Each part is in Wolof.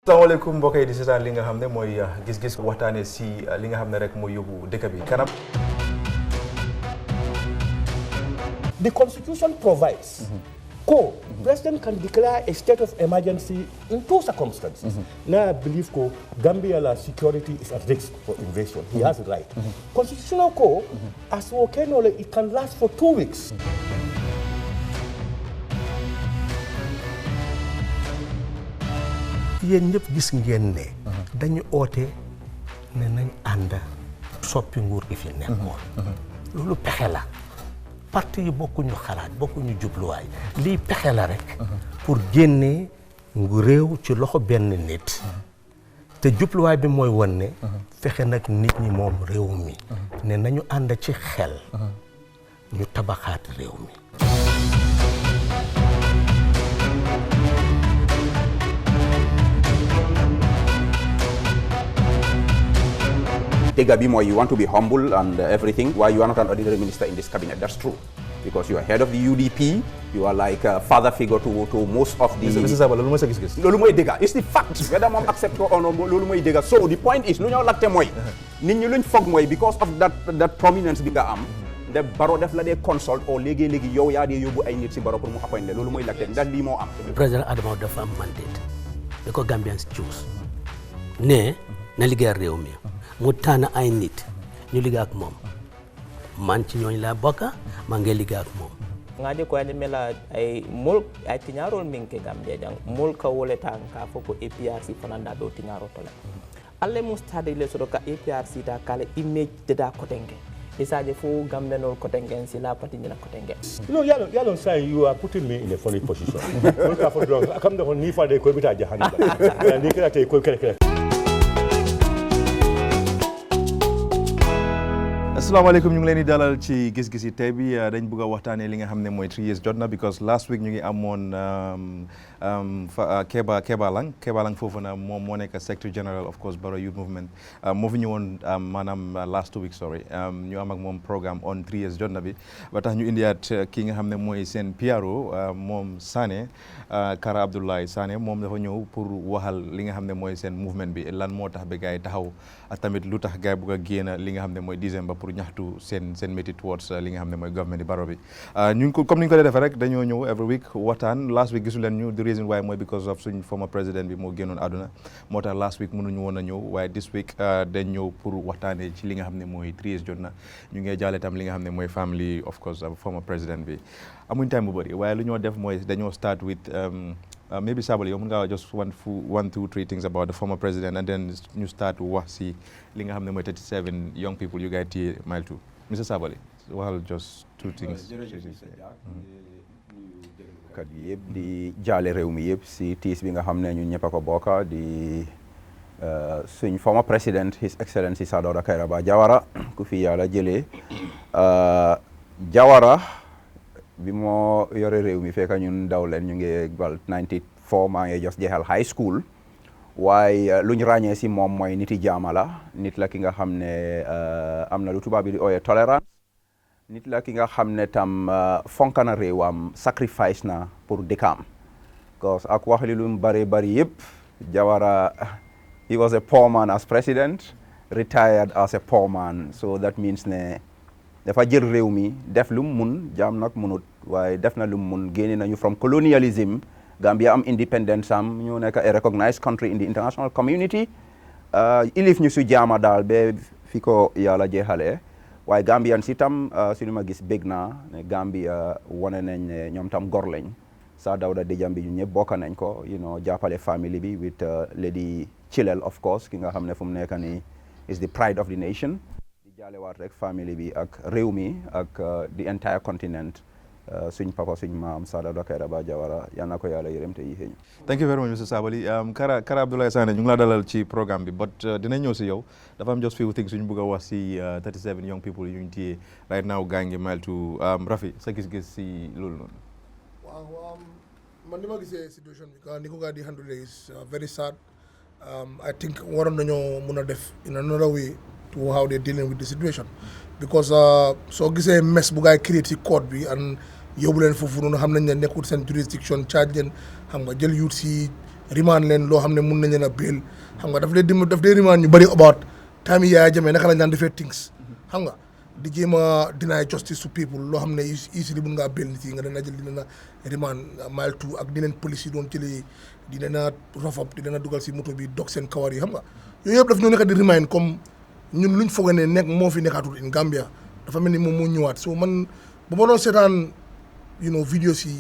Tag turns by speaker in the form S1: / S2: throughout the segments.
S1: Assalamualaikum mbokk yi di seetaan li nga xam ne mooy gis-gis waxtaanee si li nga xam ne rek mooy yóbbu dëkk bi kanam.
S2: The Constitution provides President can declare a state of emergency in two circumstances. Now I believe Gambia security is at risk for invasion. He has it right. Constitutional as it can last for 2 weeks.
S3: yéen ñëpp gis ngeen ne dañu oote ne nañ ànd soppi nguur gi fi nekkoon loolu pexe la parti yi bokkuñu xalaat bokkuñu jubluwaay lii pexe la rek pour génnee ngu réew ci loxo benn nit te jubluwaay bi mooy won ne fexe nag nit ñi moom réew mi ne nañu ànd ci xel ñu tabaxaat réew mi.
S4: Tegabi, you want to be humble and everything. Why you are not an ordinary minister in this cabinet? That's true. Because you are head of the UDP, you are like a father figure to most of the...
S1: Mr. Saba, lolu moy sa gis-gis.
S4: Lolu moy dega. It's the fact. Whether mom accept or not, lolu moy dega. So the point is, lu ñu laajte moy nit ñi luñ fogg moy because of that prominence bi nga am, the baro def la dé consult or légui yow ya dé yóbbu ay nit ci baro pour mu appoint lolu moy laajte ndax li mo am.
S5: President Adama dafa am mandate. Because Gambians choose. Ne na liggéey réew mi. mu tànn ay nit ñu liggéey ak moom man ci ñooñu laa bokka maa ngi liggéey ak moom
S6: ngaje ko ande mela ay mul ay tiñarol minke Gambia jang mul ka woleta ka foko APRC fananda do tiñaro tola alle mustade le so ka APRC ta kala image de da kotenge isaje fo Gambenol kotenge si la pati ni la kotenge
S2: No, yalon say you are putting me in a funny position. Ka for long akam da ni fa de ko bita jahannam ni kala tay ko kala
S1: Assalamualaikum ñu ngi leen di dalal ci gis-gis yi tey bi dañ bëgg a waxtaanee li nga xam ne mooy 3 years jotna because last week ñu ngi amoon Keba Lang foofu na moom moo nekk secretary general of course Barrow Youth Movement moo fi ñëwoon maanaam last 2 weeks ñu am ak moom programme on 3 years jotna bi ba tax ñu indiwaat ki nga xam ne mooy seen PRO moom Sané Kara Abdoulaye Sané moom dafa ñëw pour waxal li nga xam ne mooy seen movement bi lan moo tax ba gars yi taxaw ak tamit lu tax gars yi bëgg a génn li nga xam ne mooy décembre pour ñaxtu seen métti towards li nga xam ne mooy government di Barrow bi ñu ko comme ni ñu ko dee defee rek dañoo ñëw every week waxtaan last week gisu leen ñu the reason why mooy because of suñ former président bi moo génnoon àdduna moo tax last week mënuñu woon a ñëw waaye this week dañ ñëw pour waxtaanee ci li nga xam ne mooy 3 years jot na ñu ngi jaale tam li nga xam ne mooy family of course former président bi amuñ time bu bëri waaye lu ñoo def mooy dañoo start with maybe Sabally yow mën ngaa just 1, 2, 3 things about the former president and then ñu start wax si li nga xam ne mooy 37 young people you guys téye mile 2 Mr. Sabally waxal just 2 things.
S4: kat yëpp di jaale réew mi yëpp si tiis bi nga xam ne ñun ñëpp a ko bokka di suñ former president His Excellency Sir Dawda Kairaba Jawara ku fi yàlla jëlee Jawara bi moo yore réew mi fekk ñun daw leen ñu ngi wal 94 maa ngi just jeexal high school waaye lu ñu ràññee si moom mooy niti jaama la nit la ki nga xam ne am na lu tubaab bi di ooyee tolérance nit la ki nga xam ne tam fonk na réewam sacrifice na pour dëkkam because ak wax li lu mu bari yëpp Jawara he was a poor man as president retired as a poor man so that means ne dafa jël réew mi def lu mu mun jaam nag munut waaye def na lu mu mun génne nañu from colonialism Gambia am independence am ñu nekk a recognized country in the international community ilif ñu su jaama daal ba fi ko yàlla jeexalee waaye Gambian si tam si lu ma gis bég naa ne Gambia wane nañ ne ñoom tam gor lañ Sir Dawda Dejam bi ñu ñëpp bokk nañ ko jàppale family bi with Lady Chilel of course ki nga xam ne fu mu nekk nii is the pride of the nation jaalewaat rek family bi ak réew mi ak the entire continent suñ papa suñ maam Sir Dawda Kairaba Jawara yal na ko yàlla yërëm te yéexee ñu.
S1: Thank you very much Mr. Sabally Kara Abdoulaye Sané ñu ngi laa dalal ci programme bi but dinañ ñëw si yow dafa am just few things suñu bëgg a wax si 37 young people yu ñu téye right now gaa ngi mile to Rafi sa gis-gis si loolu noonu.
S7: waaw man ni ma gisee situation bi ni ko gaa di handle is very sad I think waroon nañoo mun a def in another way to how they're dealing with the situation because soo gisee mess bu gaay create ci code bi and yóbbu leen foofu noonu xam nañ ne nekkul seen jurisdiction charge leen xam nga jël youth si remand leen loo xam ne mun nañ leen a bail xam nga daf dee remand ñu bëri about time yi Yaya Jammeh naka lañ daan defee things xam nga di jéem a deny justice to people loo xam ne easily mun ngaa bail nit yi nga dana jël dina na remand mile 2 ak dineen police yi doon jëlee di leen a rough up di leen a dugal si moto bi dog seen kawar yi xam nga yooyu yëpp daf ñoo nekk di remind comme ñun luñ foog ne nekk moo fi nekkaatul in Gambia dafa mel ni moom moo ñëwaat so man bu ma doon seetaan vidéo si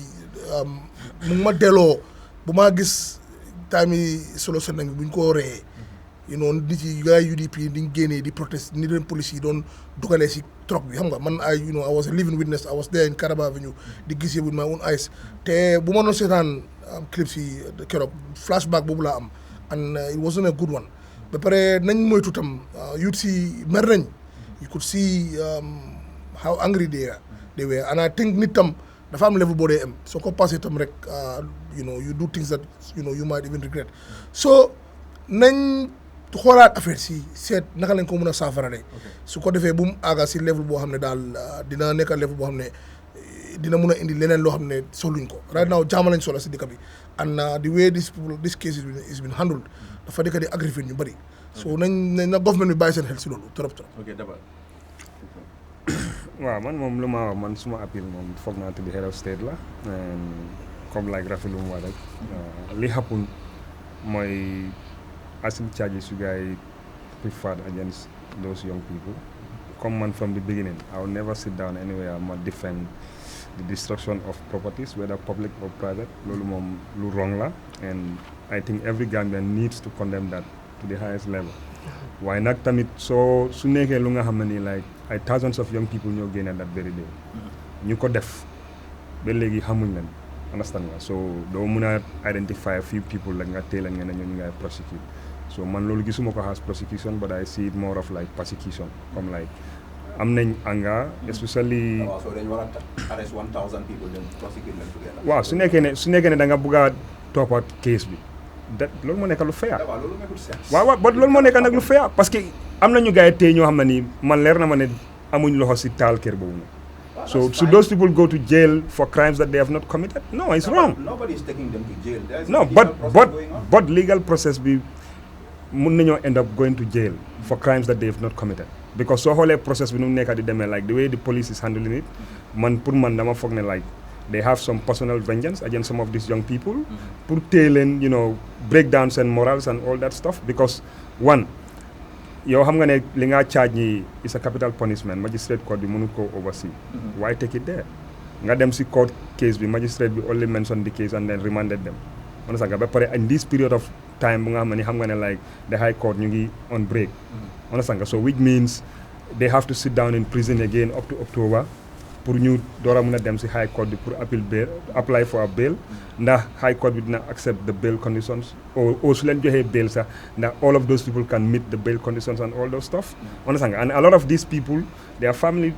S7: mu ngi ma delloo bu maa gis time yi solo seen bi buñ ko reyee nit yi gars UDP diñ génnee di protest ni leen police yi doon dugalee si truck bi xam nga man I was a living witness I was there in Caraba Avenue di gisee with my own eyes te bu ma doon seetaan clips yi keroog flashback boobu laa am and it wasn't a good one ba pare nañ moytu tam youth si mer nañ you could see how angry they were and I think nit tam dafa am level boo dee am soo ko passé tam rek you do things that you might even regret so nañ xoolaat affaire si seet naka lañ ko mën a saafarale su ko defee bu mu àgga si level boo xam ne daal dina nekk level boo xam ne dina mun a indi leneen loo xam ne soluñ ko right now jaama lañ sola si dëkk bi and the way this case is been handled dafa dëkk di aggrave ñu bëri so nañ na government bi bàyyi seen xel si loolu trop
S8: waaw man moom lu ma wax man suma appel moom foog naa di head of state la comme like Rafi lu mu wax rek li happen mooy acid charges you guys preferred against those young people. Come on from the beginning. I will never sit down anywhere and defend the destruction of properties, whether public or private. Lolu mom lu wrong la, and I think every Gambian needs to condemn that to the highest level. Why not tamit so su nekkee lu nga xam ne like ay thousands of young people ñoo génne that very day. ñu ko def ba léegi xamuñ leen. Understand nga so doo mun a identify a few people like nga teel nga ne ñoo ñu ngay prosecute. So man loolu gisuma ko as prosecution, but I see it more of like persecution. Comme like am nañ anger, especially.
S4: So dañu war a arrest 1,000 people then prosecute them together.
S8: waaw su nekkee ne da nga bëgg a toppat case bi loolu moo nekk lu fair. waaw but loolu moo nekk nag lu fair parce que am na ñu gars yi tey ñoo xam ne nii man leer na ma ne amuñ loxo si taal kër boobu nag. So should those people go to jail for crimes that they have not committed? No, it's wrong.
S4: Nobody is taking them to jail.
S8: No, but legal process be mun nañoo end up going to jail for crimes that they have not committed. Because so whole process bi nu nekk di demee like the way the police is handling it, pour man dama foog ne like they have some personal vengeance against some of these young people. Pour tey leen break down seen morals and all that stuff. Because one, yow xam nga ne li nga charge ñi is a capital punishment, magistrate court bi mënut ko oversee. Why take it there? Nga dem si court case bi, magistrate bi only mentioned the case and then remanded them. Understand nga ba pare in this period of time bu nga xam nga ne like the high court ñu ngi on break. Understand nga so which means they have to sit down in prison again up to October pour ñu door a mën a dem si high court bi pour apply for a bail ndax high court bi dina accept the bail conditions or su leen joxee bail sax ndax all of those people can meet the bail conditions and all those stuff. Understand nga and a lot of these people they are family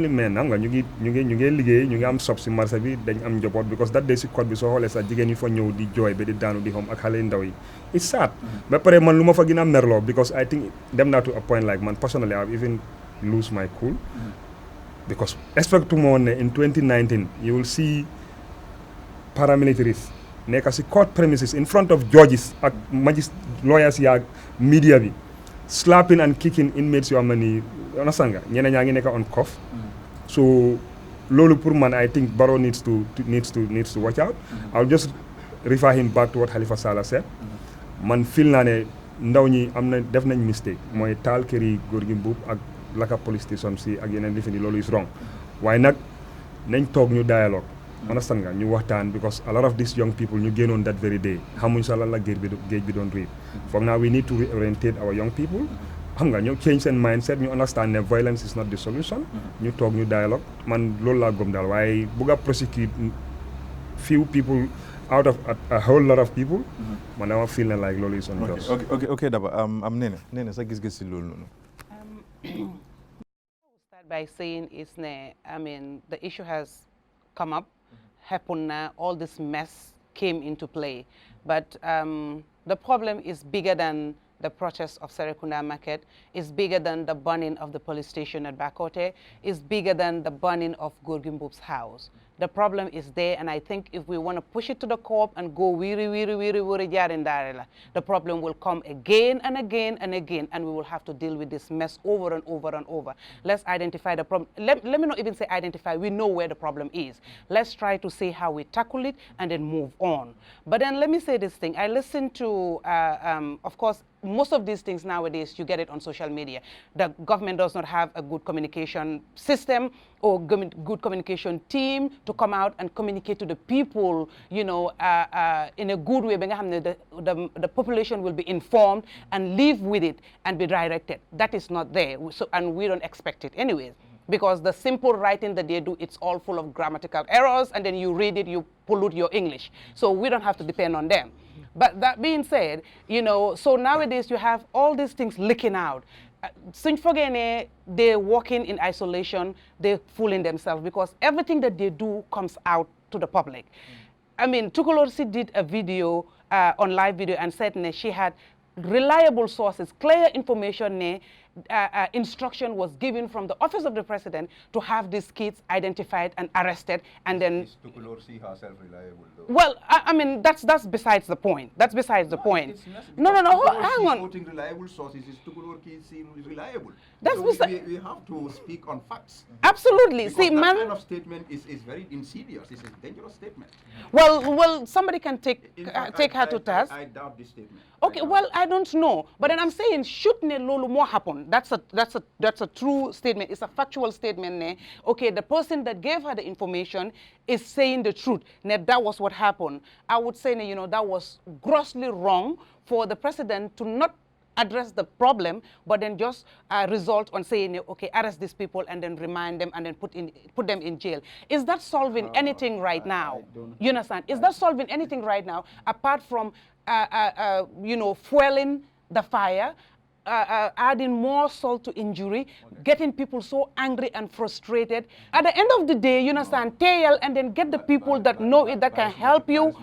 S8: men xam nga ñu ngi liggéey ñu ngi am sob si marché bi dañ am njaboot because that day si court bi soo xoolee sax jigéen yi fa ñëw di jooy ba di daanu di xom ak xale ndaw yi it's sad. Ba pare man lu ma fa gën a merloo because I think dem naa to a point like man personally I've even lose my cool. Because expect tomorrow in 2019 you will see paramilitaries nekk si court premises in front of judges ak lawyers yaa media bi slapping and kicking inmates yoo xam ne nii understand nga ñeneen ñaa ngi nekk on cuff. So loolu pour man I think Barrow needs to watch out. I'll just refer him back to what Halifa Sallah said. Man feel naa ne ndaw ñi am na def nañ mistake mooy taal kër yi góor gi mbuub ak laka police station si ak yeneen defi ni loolu is wrong waaye nag nañ toog ñu dialogue understand nga ñu waxtaan because a lot of these young people ñu génnoon that very day xamuñ sa lan la géej bi doon riib foog naa we need to reorientate our young people xam nga ñu change seen mindset ñu understand ne violence is not the solution ñu toog ñu dialogue man loolu laa gëm daal waaye bugg a prosecute few people out of a whole lot of people man dama feel ne like loolu is unjust.
S1: Okay Daba am nene sa gis-gis si loolu noonu.
S9: Start by saying the issue has come up, happened now, all this mess came into play. But the problem is bigger than the protest of Serekunda Market, is bigger than the burning of the police station at Bakote, is bigger than the burning of Gorgimbub's house. The problem is there, and I think if we want to push it to the curb and go the problem will come again and again and again, and we will have to deal with this mess over and over and over. Let's identify the problem. Let me not even say identify. We know where the problem is. Let's try to see how we tackle it and then move on. But then let me say this thing. I listened to, of course, most of these things nowadays, you get it on social media. The government does not have a good communication system or good communication team to come out and communicate to the people, you know, in a good way. The population will be informed and live with it and be directed. That is not there, so, and we don't expect it anyways. Because the simple writing that they do, it's all full of grammatical errors, and then you read it, you pollute your English. So we don't have to depend on them. But that being said, you know, so nowadays you have all these things leaking out. They're working in isolation, they're fooling themselves because everything that they do comes out to the public. I mean, Tukulorsi did a video, on live video, and said she had reliable sources, clear information, instruction was given from the office of the president to have these kids identified and arrested, and then.
S4: Is Tukulorsi herself reliable, though?
S9: Well, I mean that's besides the point. That's besides the point. No. Hang on.
S4: Quoting reliable sources is Tukulorsi reliable.
S9: That's
S4: so we have to speak on facts.
S9: Absolutely.
S4: Because
S9: see,
S4: that
S9: man.
S4: kind of statement is very insidious. It's a dangerous statement.
S9: Well, somebody can take her to task.
S4: I doubt this statement.
S9: Okay, well, I don't know, but then I'm saying, should ne lolu more happen? That's a true statement. It's a factual statement. Ne? Okay, the person that gave her the information is saying the truth. Ne, that was what happened. I would say, ne, you know, that was grossly wrong for the president to not address the problem, but then just result on saying, okay, arrest these people and then remind them and then put them in jail. Is that solving anything right now? You understand? Is that solving anything right now apart from you know, fueling the fire, adding more salt to injury, getting people so angry and frustrated? At the end of the day, you understand, tail and then get the people that know it, that can help you.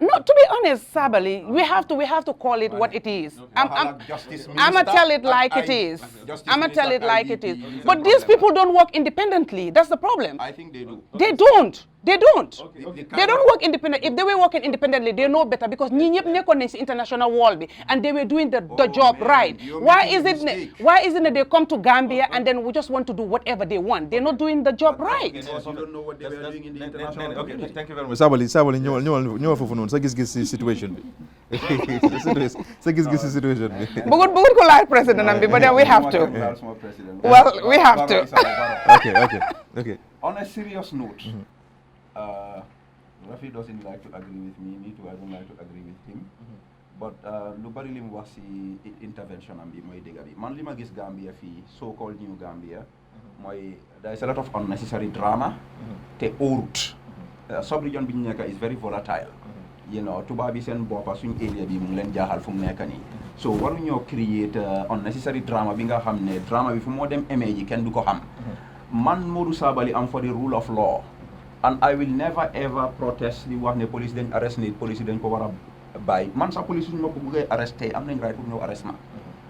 S9: No, to be honest, Sabali, we have to call it what it is. I'm gonna tell it like it is. I'm gonna tell it like it is. But these people don't work independently. That's the problem.
S4: I think they do.
S9: They don't. They don't.
S4: Okay.
S9: They don't work independently. If they were working independently, they know better because ñi international world and they were doing the job right. Why isn't it they come to Gambia and then we just want to do whatever they want? They're not doing the job right.
S4: Because you don't know what they were doing in the international
S1: community. Okay, thank you very much. Sabali, ñëwal fofu non sa gis-gis ci situation bi. Sa gis-gis ci situation bi.
S9: Bëggut ko laaj président am bi, but then we have to. Well, we have to.
S1: Okay.
S4: On a serious note, Rafi doesn't like to agree with me too, I don't like to agree with him. But lu bari li mu wax ci intervention am bi mooy dëgg bi man li ma gis Gambia fii so-called New Gambia mooy there is a lot of unnecessary drama te óorut sub-region bi ñu nekk is very volatile. You know, tubaab bi seen boppa suñ area bi mu leen jaaxal fu mu nekk nii. So waruñoo create unnecessary drama bi nga xam ne drama bi fu moo dem amee ji kenn du ko xam. Man Modou Sabally am for the rule of law. And I will never ever protest di wax ne police dañ arrest nit police dañ ko war a bàyyi man sax police suñu ma ko buggee arrest tey am nañ right pour ñëw arrest ma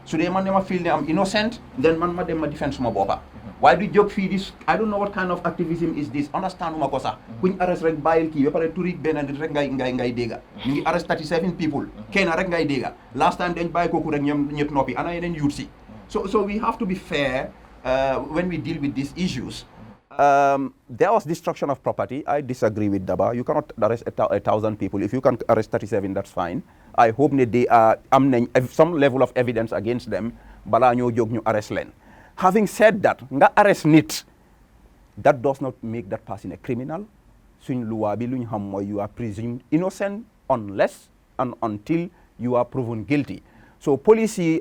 S4: su dee man ne ma feel ne am innocent then man ma dem ma defend suma boppa waaye du jóg fii dis I don't know what kind of activism is this understand uma ko sax kuñ arrest rek bàyyil kii ba pare turi benn nit rek ngay dégga ñu ngi arrest 37 people kenn rek ngay dégga last time dañ bàyyi kooku rek ñoom ñëpp noppi ana yeneen youth si so we have to be fair when we deal with these issues. There was destruction of property. I disagree with Daba. You cannot arrest 1,000 people. If you can arrest 37, that's fine. I hope that they are some level of evidence against them. Bala ñoo jóg ñu arrest leen. Having said that, nga arrest nit, that does not make that person a criminal. Suñ loi bi luñ xam mooy you are presumed innocent unless and until you are proven guilty. So police yi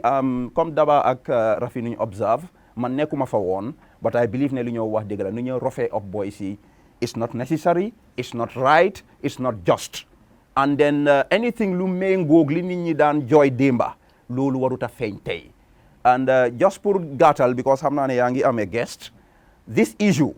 S4: comme Daba ak Rafi nuñ observe man nekkuma fa woon. But I believe ne lu ñoo wax dëgg la nu ñoo rofee of boys yi it's not necessary, it's not right, it's not just. And then anything lu méngoog li nit ñi daan jooy démba loolu warut a feeñ tey. And just pour gàttal because xam naa ne yaa ngi am a guest this issue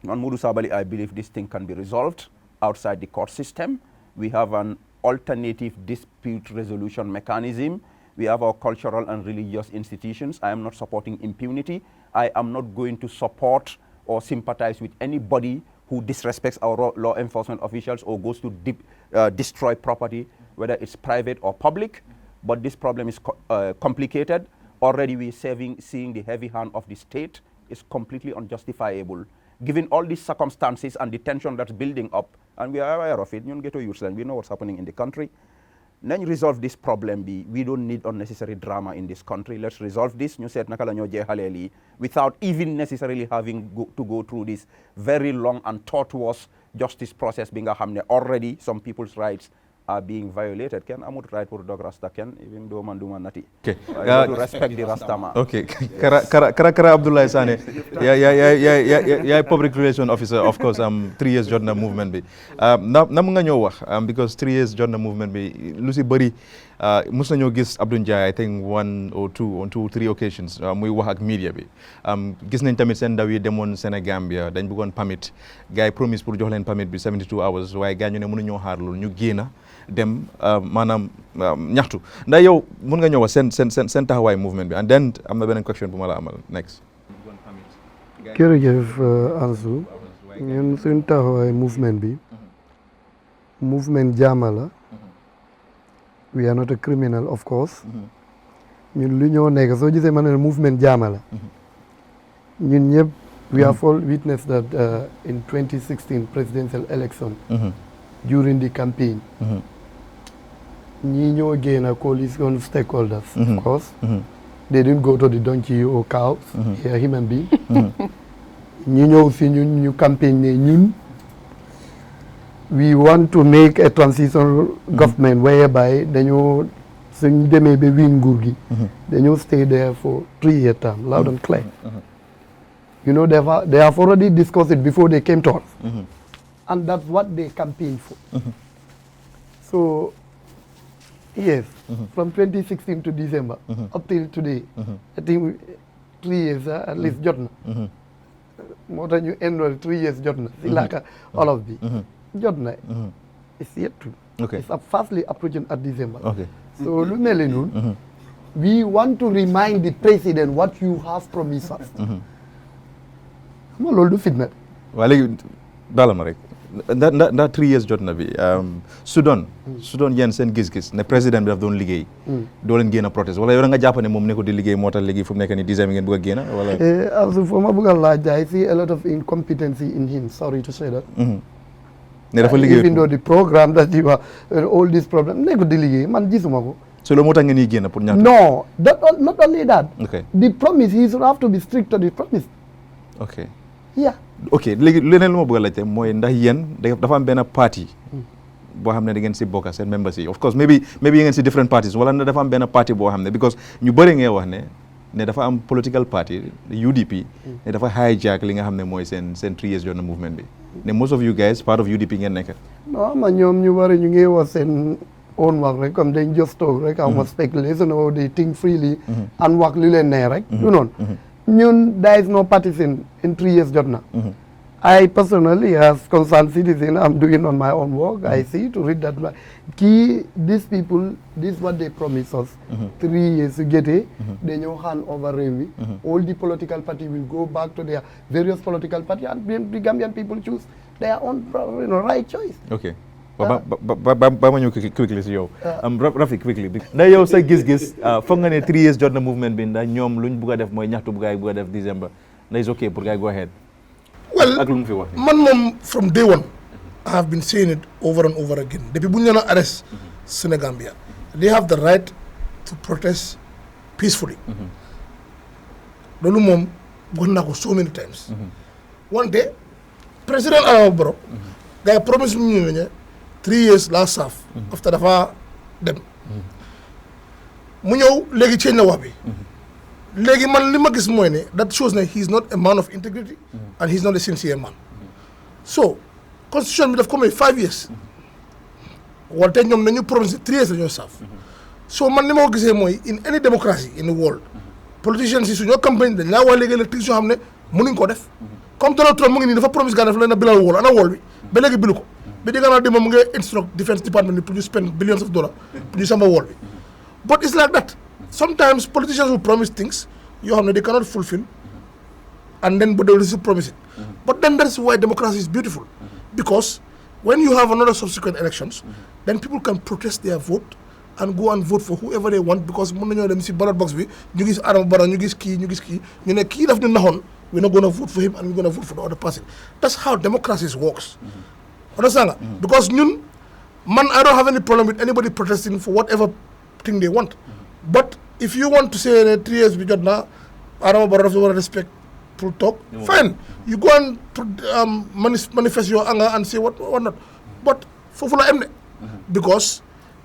S4: man Modou Sabally I believe this thing can be resolved outside the court system. We have an alternative dispute resolution mechanism. We have our cultural and religious institutions. I am not supporting impunity. I am not going to support or sympathize with anybody who disrespects our law enforcement officials or goes to destroy property, whether it's private or public. But this problem is complicated. Already we're seeing the heavy hand of the state is completely unjustifiable. Given all these circumstances and the tension that's building up, and we are aware of it, we know what's happening in the country. Then resolve this problem. We don't need unnecessary drama in this country. Let's resolve this. Without even necessarily having to go through this very long and tortuous justice process. Already some people's rights are being violated. Ken amut right for dog rasta ken even though man duma nati. Okay. To respect the rastama.
S1: Okay. Kara Abdullah Sane. Yeah, public relation officer, of course. 3 years jotna movement bi. Nam nga ñoo wax because 3 years jotna movement bi lu ci bari mus nañoo gis Abdou Ndiaye I think on two, three occasions muy wax ak media bi. Gis nañ tamit seen ndaw yi demoon Sénégambia dañ bëggoon permit gars yi promise pour jox leen permit bi 72 hours waaye gars ñu ne mënuñoo xaar loolu ñu génna dem maanaam ñaxtu ndax yow mën nga ñëw seen taxawaay movement bi and then am na beneen question bu ma la amal next.
S10: jërëjëf Ansu ñun suñ taxawaay movement bi movement jaama la we are not a criminal of course ñun lu ñoo nekk soo gisee ma ne movement jaama la ñun ñëpp we have all witnessed that in 2016 presidential election during the campaign ñi ñoo génn coalition stakeholders of course they didn't go to the donkey or cows they are human beings ñi ñëw si ñun ñu campaign ne ñun we want to make a transitional government whereby dañoo suñ demee ba win nguur gi dañoo stay there for 3-year term loud and clear you know they have already discussed it before they came to us and that's what they campaigned for so yes from 2016 to December up till today I think 3 years at least jotna moo tax ñu enroll 3 years jotna si laaka olof bi jotna it's yet to it's fastly approaching at December so lu mel noonu we want to remind the president what you have promised us xam nga loolu du fitna
S1: waa léegi daala ma rek ndax 3 years jot na bi Sudan yéen seen gis-gis ne président bi daf doon liggéey doo leen génn a protest wala yow da nga jàpp ne moom ne ko di liggéey moo tax léegi fu mu nekk ni dixième ngeen bëgg a génn wala
S10: also foo ma bëgg a laaj I see a lot of incompetency in him sorry to say that
S1: ne dafa liggéey
S10: even though the program that you are all this problem ne ko di liggéey man gisuma ko
S1: so loolu moo tax ngeen yi génn pour ñaata
S10: no not only that the promise he should have to be strict to the promise
S1: ok léegi leneen lu ma bëgg a laajte mooy ndax yéen dafa am benn parti boo xam ne da ngeen si bokk seen members yi of course maybe ngeen si different parties wala ne dafa am benn parti boo xam ne because ñu bëri ngeen wax ne dafa am political party UDP ne dafa hijack li nga xam ne mooy seen 3 years jotna movement bi ne most of you guys part of UDP ngeen nekk
S10: non ma ñoom ñu bëri ñu ngi wax seen own wax rek comme dañ just talk rek am speculation or they think freely and wax li leen nee rek du noonu ñun there is no partisan in 3 years jotna I personally as concerned citizen I'm doing on my own work I see to read that these people this is what they promise us 3 years su jotee dañoo hand over réew mi all the political party will go back to their various political party and the Gambian people choose their own right choice
S1: ba ma ñëw quickly si yow Rafi quickly ndax yow sa gis-gis foog nga ne 3 years jotna movement bi ndax ñoom luñ bugg a def mooy ñaxtu bu gaay bugg a def December ndax it's okay pour gaay go ahead
S7: well
S1: ak lu mu fi wax
S7: man moom from day one I have been saying it over and over again depuis bu ñu leen a arrest Sénégambia they have the right to protest peacefully loolu moom wax naa ko so many times wante président Adama Barrow gars yi promise mu ñu ne 3 years laa saaf after dafa dem mu ñëw léegi change na wax bi léegi man li ma gis mooy ne that shows ne he is not a man of integrity and he is not a sincere man so constitution bi daf ko may 5 years wante ñoom nañu promise 3 years la ñoo saaf so man li ma ko gisee mooy in any democracy in the world politicians yi su ñoo campagne dañ laa wax léegi électrique yoo xam ne mënuñ ko def comme Donald Trump mu ngi nii dafa promise gaa def leen a bilal wool ana wool bi ba léegi bilu ko bi di gannaaw démb mu ngi instruct defense department bi pour ñu spend billions of dollars pour ñu samba wool bi but it's like that sometimes politicians will promise things yoo xam ne they cannot fulfill and then but they will still promise it. But then that's why democracy is beautiful, because when you have another subsequent elections, then people can protest their vote and go and vote for whoever they want, because mën nañoo dem si ballot box bi ñu gis Adama Barrow ñu gis kii ñu ne kii daf ñu naxoon, we're not going to vote for him and we're going to vote for the other person. That's how democracy works. Understand? Because I don't have any problem with anybody protesting for whatever thing they want. But if you want to say that 3 years we got now, Adama Barrow want to respect full talk, fine. You go and manifest your anger and say what not. But for because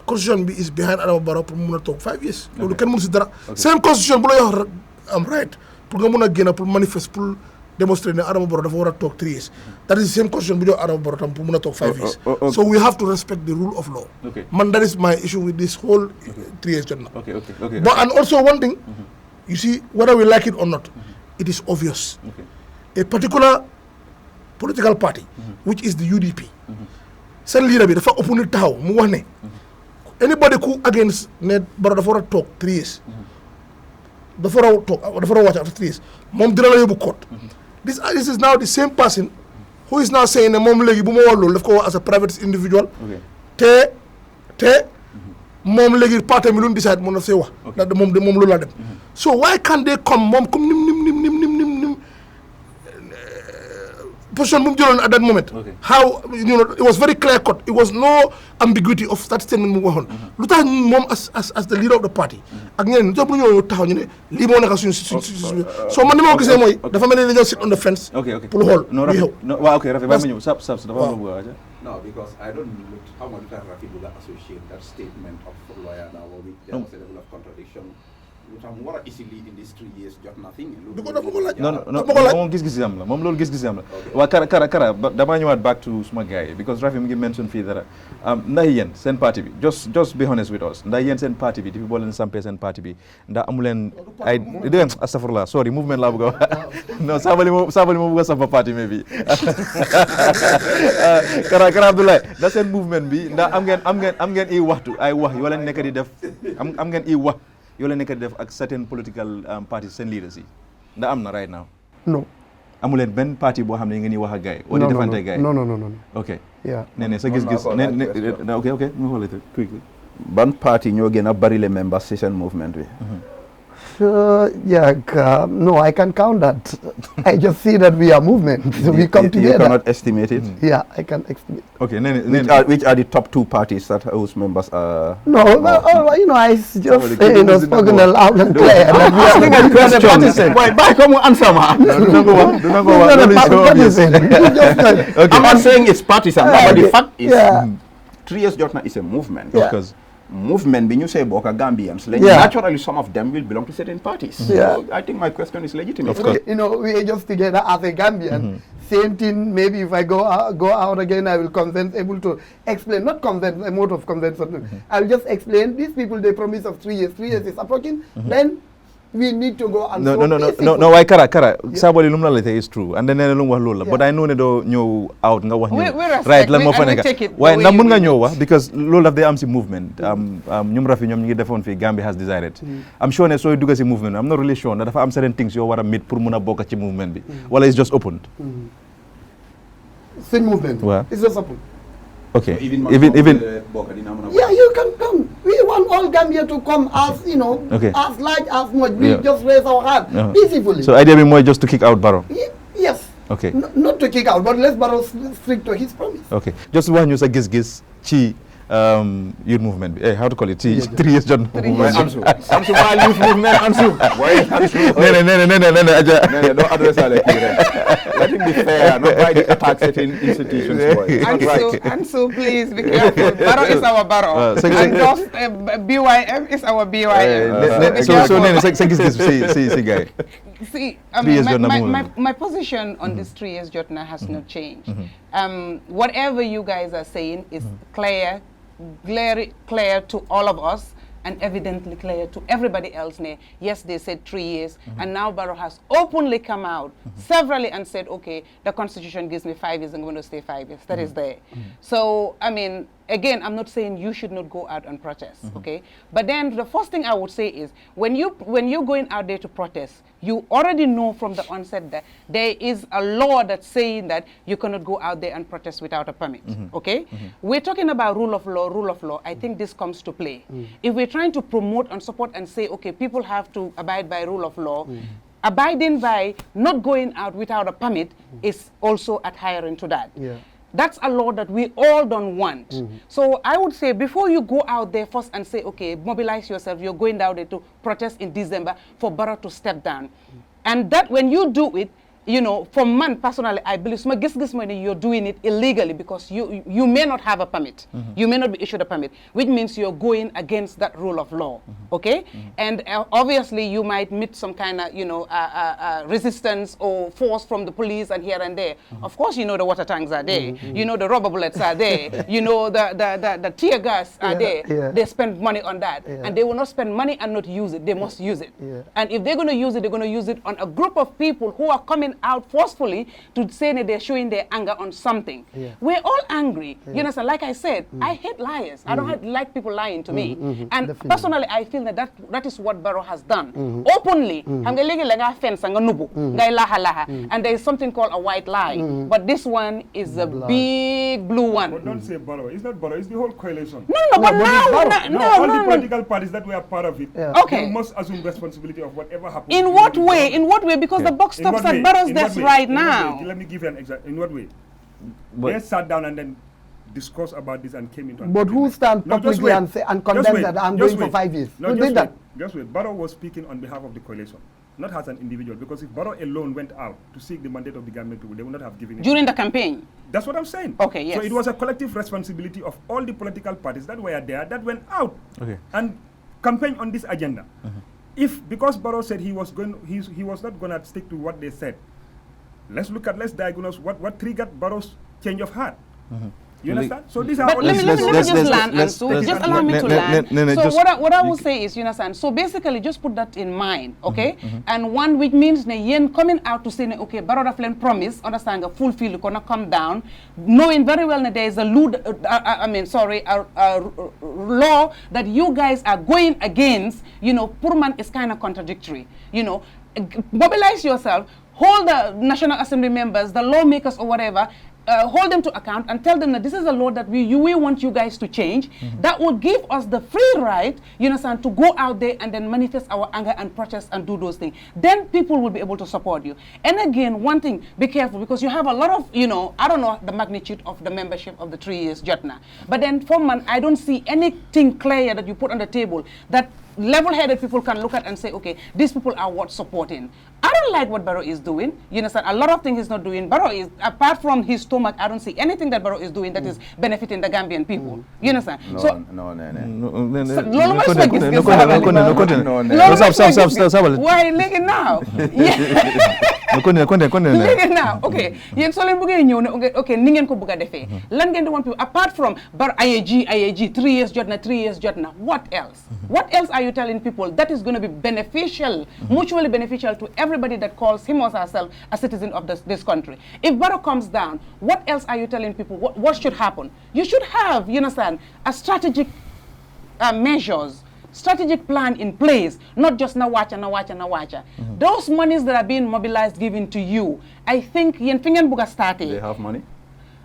S7: constitution is behind Adama Barrow pour mun a toog 5 years. loolu kenn mënu si dara. Same constitution bu la wax am right pour nga mun a génn pour manifeste pour démontrer ne Adama Barrow dafa war a toog 3 years. That is the same constitution bu jox Adama Barrow tam pour mun a toog 5 years. So we have to respect the rule of law. Man, that is my issue with this whole 3 years jotna. But and also one thing, you see, whether we like it or not, it is obvious. A particular political party, which is the UDP, seen leader bi dafa opponent taxaw mu wax ne anybody who against ne Barrow dafa war a toog 3 years, dafa war a wàcc after 3 years, moom dina la yóbbu court. This is now the same person who is now saying ne moom léegi bu ma wax loolu daf ko wax as a private individual. te moom léegi parti mi lu ñu decide mën na see wax. ndax moom loolu laa dem. So why can't they come moom comme nim position bu mu jëloon at that moment. How it was very clear cut. It was no ambiguity of that statement mu waxoon. lu tax moom as the leader of the party. ak ñeneen ñoom ñoo taxaw ñu ne lii moo nekk suñu so man ni ma ko gisee mooy dafa mel ni dañoo sit on the fence. pour xool luy xew.
S1: waaw ok Rafi bàyyi ma ñëw sab dafa bëgg a
S4: No, because I don't look how much that Rafi will associate that statement of lawyer now with there was a level of contradiction. More easily in these 3 years, just nothing.
S1: moom gis-gis am la moom loolu gis-gis am la. waa kara damaa ñëwaat back to suma gars yi because Rafi mi ngi mention fii dara ndax yéen seen parti bi just be honest with us ndax yéen seen parti bi depuis boo leen sampee seen parti bi ndax amu leen ay dégg astafurlah sorry movement laa bëgg a wax non saabali moo bëgg a sampa parti mais bi kara Abdoulaye ndax seen movement bi ndax am ngeen i waxtu ay wax yoo leen nekk di def am ngeen i wax yoo leen nekk di def ak certain political parties seen leaders yi ndax am na right now.
S10: No.
S1: amu leen benn parti boo xam ne ngeen di wax ak gars yi. wala di defante gars yi
S10: no.
S1: ok.
S10: yeah.
S1: nee sa gis-gis ok mu xool it quickly.
S4: ban parti ñoo gën a bari les members ci seen movement bi.
S10: No, I can count that. I just see that we are movement, so we come together.
S4: You cannot estimate it?
S10: Yeah, I can estimate.
S1: Okay,
S4: which are the top 2 parties that whose members are?
S10: No, I just spoken loud and clear.
S4: Why come answer, man? I'm not saying it's partisan, but the fact is, 3 years jotna is a movement.
S1: Because
S4: movement when you say Boka Gambians, naturally some of them will belong to certain parties. So I think my question is legitimate.
S1: Of course.
S10: We are just together as a Gambian. Same thing, maybe if I go out again, I will able to explain, not convince, a mode of convention. I'll just explain, these people, they promise of 3 years. 3 years is approaching, then we need to go and
S1: no why kara saboli lum la lay is true and then lum wax loolu la but I know ne do ñëw out nga wax ñu right lan moo fa nekk waaye ndax mën nga ñëw wax because loolu daf day am si movement ñum Rafi ñoom ñu ngi defoon fii Gambia has decided I'm sure ne sooy dugga si movement I'm not really sure dafa am certain things yoo war a meet pour mun a bokk ci movement bi wala it's just open
S10: same movement it's just open.
S1: Okay.
S4: So even
S10: you can come. We want all Gambia to come as as large as much. We just raise our hand peacefully.
S1: So idea be more just to kick out Barrow.
S10: Yes.
S1: Okay.
S10: Not to kick out, but let Barrow stick to his promise.
S1: Okay. Just one you say Giss Chi youth movement. How to call it? 3 years John.
S4: Ansu, why youth movement? Ansu. Why Ansu?
S1: No.
S4: Don't address that like that. Let him be fair. Not by the attack certain institutions.
S9: Ansu, please be careful. Barrow is our Barrow. And just BYM is our BYM.
S1: So Giss guy.
S9: See, my position on this 3 years jotna has not changed. Whatever you guys are saying is clear to all of us and evidently clear to everybody else. Yes, they said 3 years, and now Barrow has openly come out severally and said, okay, the constitution gives me 5 years, I'm going to stay 5 years. That is there. So, I mean, again, I'm not saying you should not go out and protest, okay? But then the first thing I would say is, when you're going out there to protest, you already know from the onset that there is a law that's saying that you cannot go out there and protest without a permit, okay? We're talking about rule of law. I think this comes to play. If we're trying to promote and support and say, okay, people have to abide by rule of law, abiding by not going out without a permit is also adhering to that.
S10: Yeah.
S9: That's a law that we all don't want. So I would say, before you go out there first and say, okay, mobilize yourself, you're going down there to protest in December, for Barrow to step down. And that when you do it, you know, for man personally, I believe you're doing it illegally, because you may not have a permit. You may not be issued a permit, which means you're going against that rule of law, okay? And obviously you might meet some kind of, you know, resistance or force from the police and here and there. Of course, you know, the water tanks are there. You know, the rubber bullets are there. You know, the tear gas are there. They spend money on that. And they will not spend money and not use it. They must use it. And if they're going to use it, they're going to use it on a group of people who are coming out forcefully to say that they're showing their anger on something. We're all angry. You know, so like I said, I hate liars. I don't like people lying to me. And personally, I feel that is what Barrow has done. Openly. And there is something called a white lie. But this one is a big blue one.
S8: But don't say Barrow. It's not Barrow. It's the whole coalition.
S9: No, but now,
S8: all the political parties that were part of it,
S9: okay,
S8: you must assume responsibility of whatever happened.
S9: In what way? In what way? Because the buck stops at Barrow's desk right now.
S8: Let me give you an example. In what way? They sat down and then discussed about this and came into.
S10: But who stand publicly and say and condemn that I'm going for 5 years?
S8: No,
S10: who did that?
S8: Just wait. Barrow was speaking on behalf of the coalition, not as an individual. Because if Barrow alone went out to seek the mandate of the government, they would not have given it.
S9: During the campaign?
S8: That's what I'm saying.
S9: Okay, yes.
S8: So it was a collective responsibility of all the political parties that were there that went out and campaigned on this agenda. Because Barrow said he was not going to stick to what they said, let's diagnose what triggered Barrow's change of heart. You understand? So these are all.
S9: Let me just land, Ansu. Just allow me to land. So what I will say is, you understand? So basically, just put that in mind, okay? And one which means yen coming out to say, okay, Barrow Raflen promise, understand, fulfill, you're gonna come down, knowing very well that there is a law that you guys are going against. You know, Purman is kind of contradictory. You know, mobilize yourself, hold the National Assembly members, the lawmakers or whatever, hold them to account and tell them that this is a law that we want you guys to change. That will give us the free right, you understand, to go out there and then manifest our anger and protest and do those things. Then people will be able to support you. And again, one thing, be careful, because you have a lot of, you know, I don't know the magnitude of the membership of the 3 years jotna. But then for man, I don't see anything clear that you put on the table that level-headed people can look at and say, okay, these people are worth supporting. I don't like what Barrow is doing. You understand? A lot of things he's not doing. Barrow is, apart from his stomach, I don't see anything that Barrow is doing that is benefiting the Gambian people. You understand? Why leg now? Leg now. Okay. Yen so len bugé ñew okay ni ngeen ko bëgga défé. Lan ngeen di want people apart from Barrow IAG 3 years jotna. What else? What else are you telling people that is going to be beneficial, mutually beneficial to everybody that calls him or herself a citizen of this country? If Barrow comes down, what else are you telling people? What should happen? You should have, you understand, a strategic measures, strategic plan in place, not just na wacha. Those monies that are being mobilized, given to you, I think yen fingen buga started.
S4: They have money?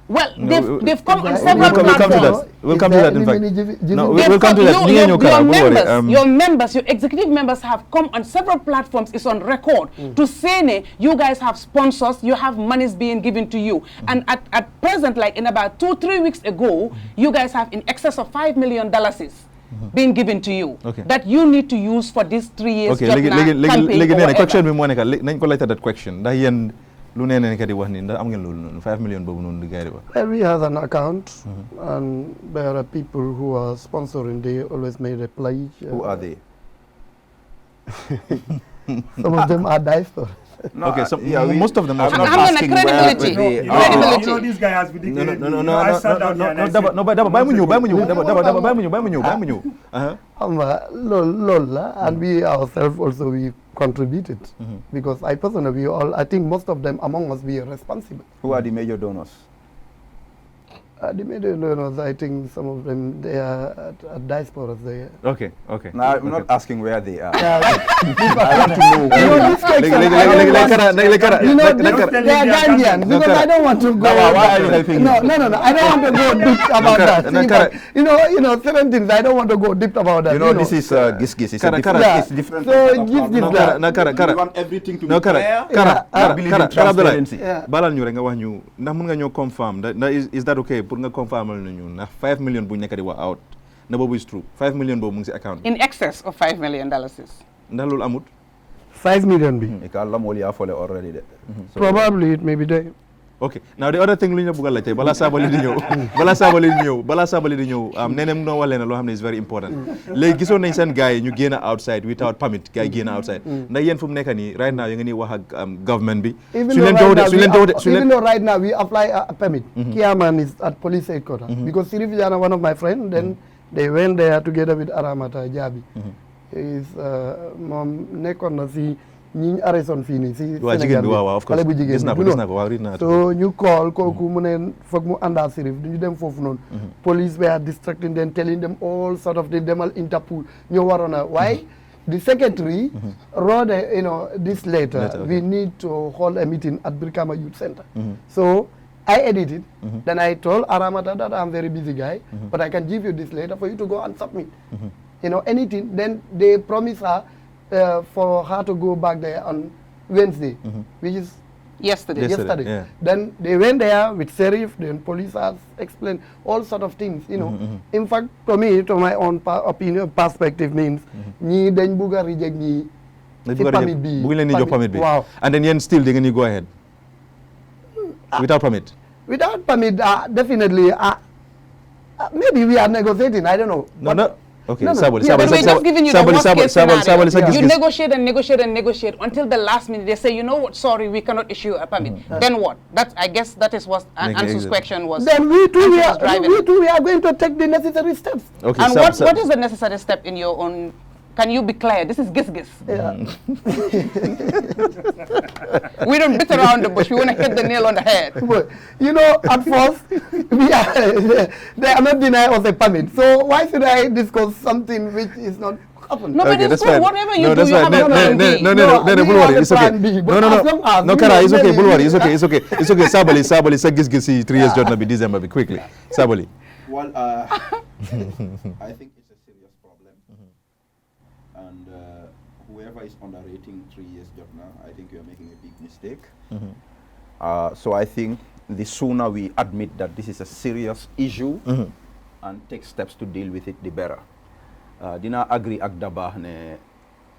S9: Well, they've come on several platforms.
S1: We'll come to that, in fact. No, we'll come to that.
S9: Your members, your executive members have come on several platforms. It's on record to say, you guys have sponsors, you have monies being given to you. And at present, like in about 2-3 weeks ago, you guys have in excess of $5 million being given to you that you need to use for these 3 years campaign or
S1: whatever. That question. Lu nene kadi wax ni ndax am ngeen loolu 5 million bobu non di gaari ba.
S10: Well, we have an account and there are people who are sponsoring. They always made a pledge.
S4: Who are they?
S10: Some of them are diaspora.
S1: No, okay, so most of them are
S9: not asking credibility.
S8: You know this guy has been
S10: and we ourselves also we contributed because I think most of them among us we are responsible.
S4: Who are the major donors?
S10: The middle learners, I think some of them, they are at diasporas there.
S1: Okay.
S4: No, I'm not asking where they are.
S10: Yeah,
S4: I want to know.
S10: you know, this takes they are Gambians, because I don't want to go.
S4: Why are you helping
S10: No, I don't want to go deep about that. See, but, you know, certain things, I don't want to go deep about that.
S4: You know, this is Giss Giss. It's
S10: Yeah.
S4: different.
S10: So, Giss Giss that.
S4: We want everything to be fair. We believe in transparency.
S1: balal ñu rek nga wax ñu ndax mën nga ñoo confirm is that okay pour nga confirmal ñu na 5 million bu nekk di wax out na boobu is true 5 million boobu mu ngi si account
S9: In excess of $5 million.
S1: ndax loolu amut
S10: 5 million be.
S4: Already there.
S10: Probably it may be there.
S1: Okay. Now the other thing lu ñu bëgg a laajte balaa Sabally di ñëw nenem noo wax leen loo xam ne is very important léegi gisoon nañ seen gars yi ñu génn outside without permit gars yi génn outside ndax yéen fu mu nekk nii right now you ngi nii wax ak government bi
S10: Even though right now we apply a permit, Kiaman is at police headquarters because Sirif Jana, one of my friends, then they went there together with Aramata Jabi. Is mom nekkoon na si ñi arrêté fii nii si Sénégal bi
S1: of course
S10: xale bu jigéen
S1: gis naa ko read naa
S10: so ñu call kooku mu ne foog mu àndaa Sirif ñu dem foofu noonu police were distracting them, telling them all sort of the demal Interpol ñoo waroon a waaye the secretary wrote this letter. We need to hold a meeting at Brikama Youth Center. So I edited. Then I told Aramata that I'm a very busy guy, but I can give you this letter for you to go and submit. Anything. Then they promised her for her to go back there on Wednesday, which is yesterday.
S1: Yeah.
S10: Then they went there with sheriff, then police has explained all sort of things, In fact, to me, to my own opinion, perspective means, ñi dañ buga reject ñi ci permit bi.
S1: Buñ leen di jox permit bi.
S10: Wow.
S1: And then yéen still they can go ahead. Without permit.
S10: Without permit, definitely, maybe we are negotiating, I don't know.
S1: No. Okay,
S10: No.
S1: Sabally,
S10: Yeah,
S9: But we're just giving you the worst case scenario. You
S1: Giss.
S9: negotiate until the last minute. They say, you know what, sorry, we cannot issue a permit. Then what? I guess that is what Ansu's question was.
S10: Then we too, we
S9: driving.
S10: are going to take the necessary steps.
S1: Okay,
S9: And what is the necessary step in your own? Can you be clear? This is Giss Giss.
S10: Yeah.
S9: We don't beat around the bush. We want to hit the nail on the head.
S10: But, at first, they are not denying us a permit. So why should I discuss something which is not happening?
S9: No, but
S1: Okay,
S9: it's
S1: that's
S9: good.
S1: fine.
S9: Whatever you do,
S1: that's
S9: you
S1: fine.
S9: have a plan B.
S1: No,
S10: we
S1: Bulwari,
S10: have
S1: it's
S10: a
S1: okay.
S10: plan B, but as long as
S1: No,
S10: we
S1: Kara,
S10: are
S1: it's okay,
S10: very-
S1: Bulwari, it's okay. Sabally, say Giss Giss 3 years jotna be December, be quickly. Sabally.
S4: Well, I think it's a serious problem. And whoever is underrating 3 years jotna, I think you are making a big mistake. So I think the sooner we admit that this is a serious issue and take steps to deal with it, the better. Dina agree ak Dabah ne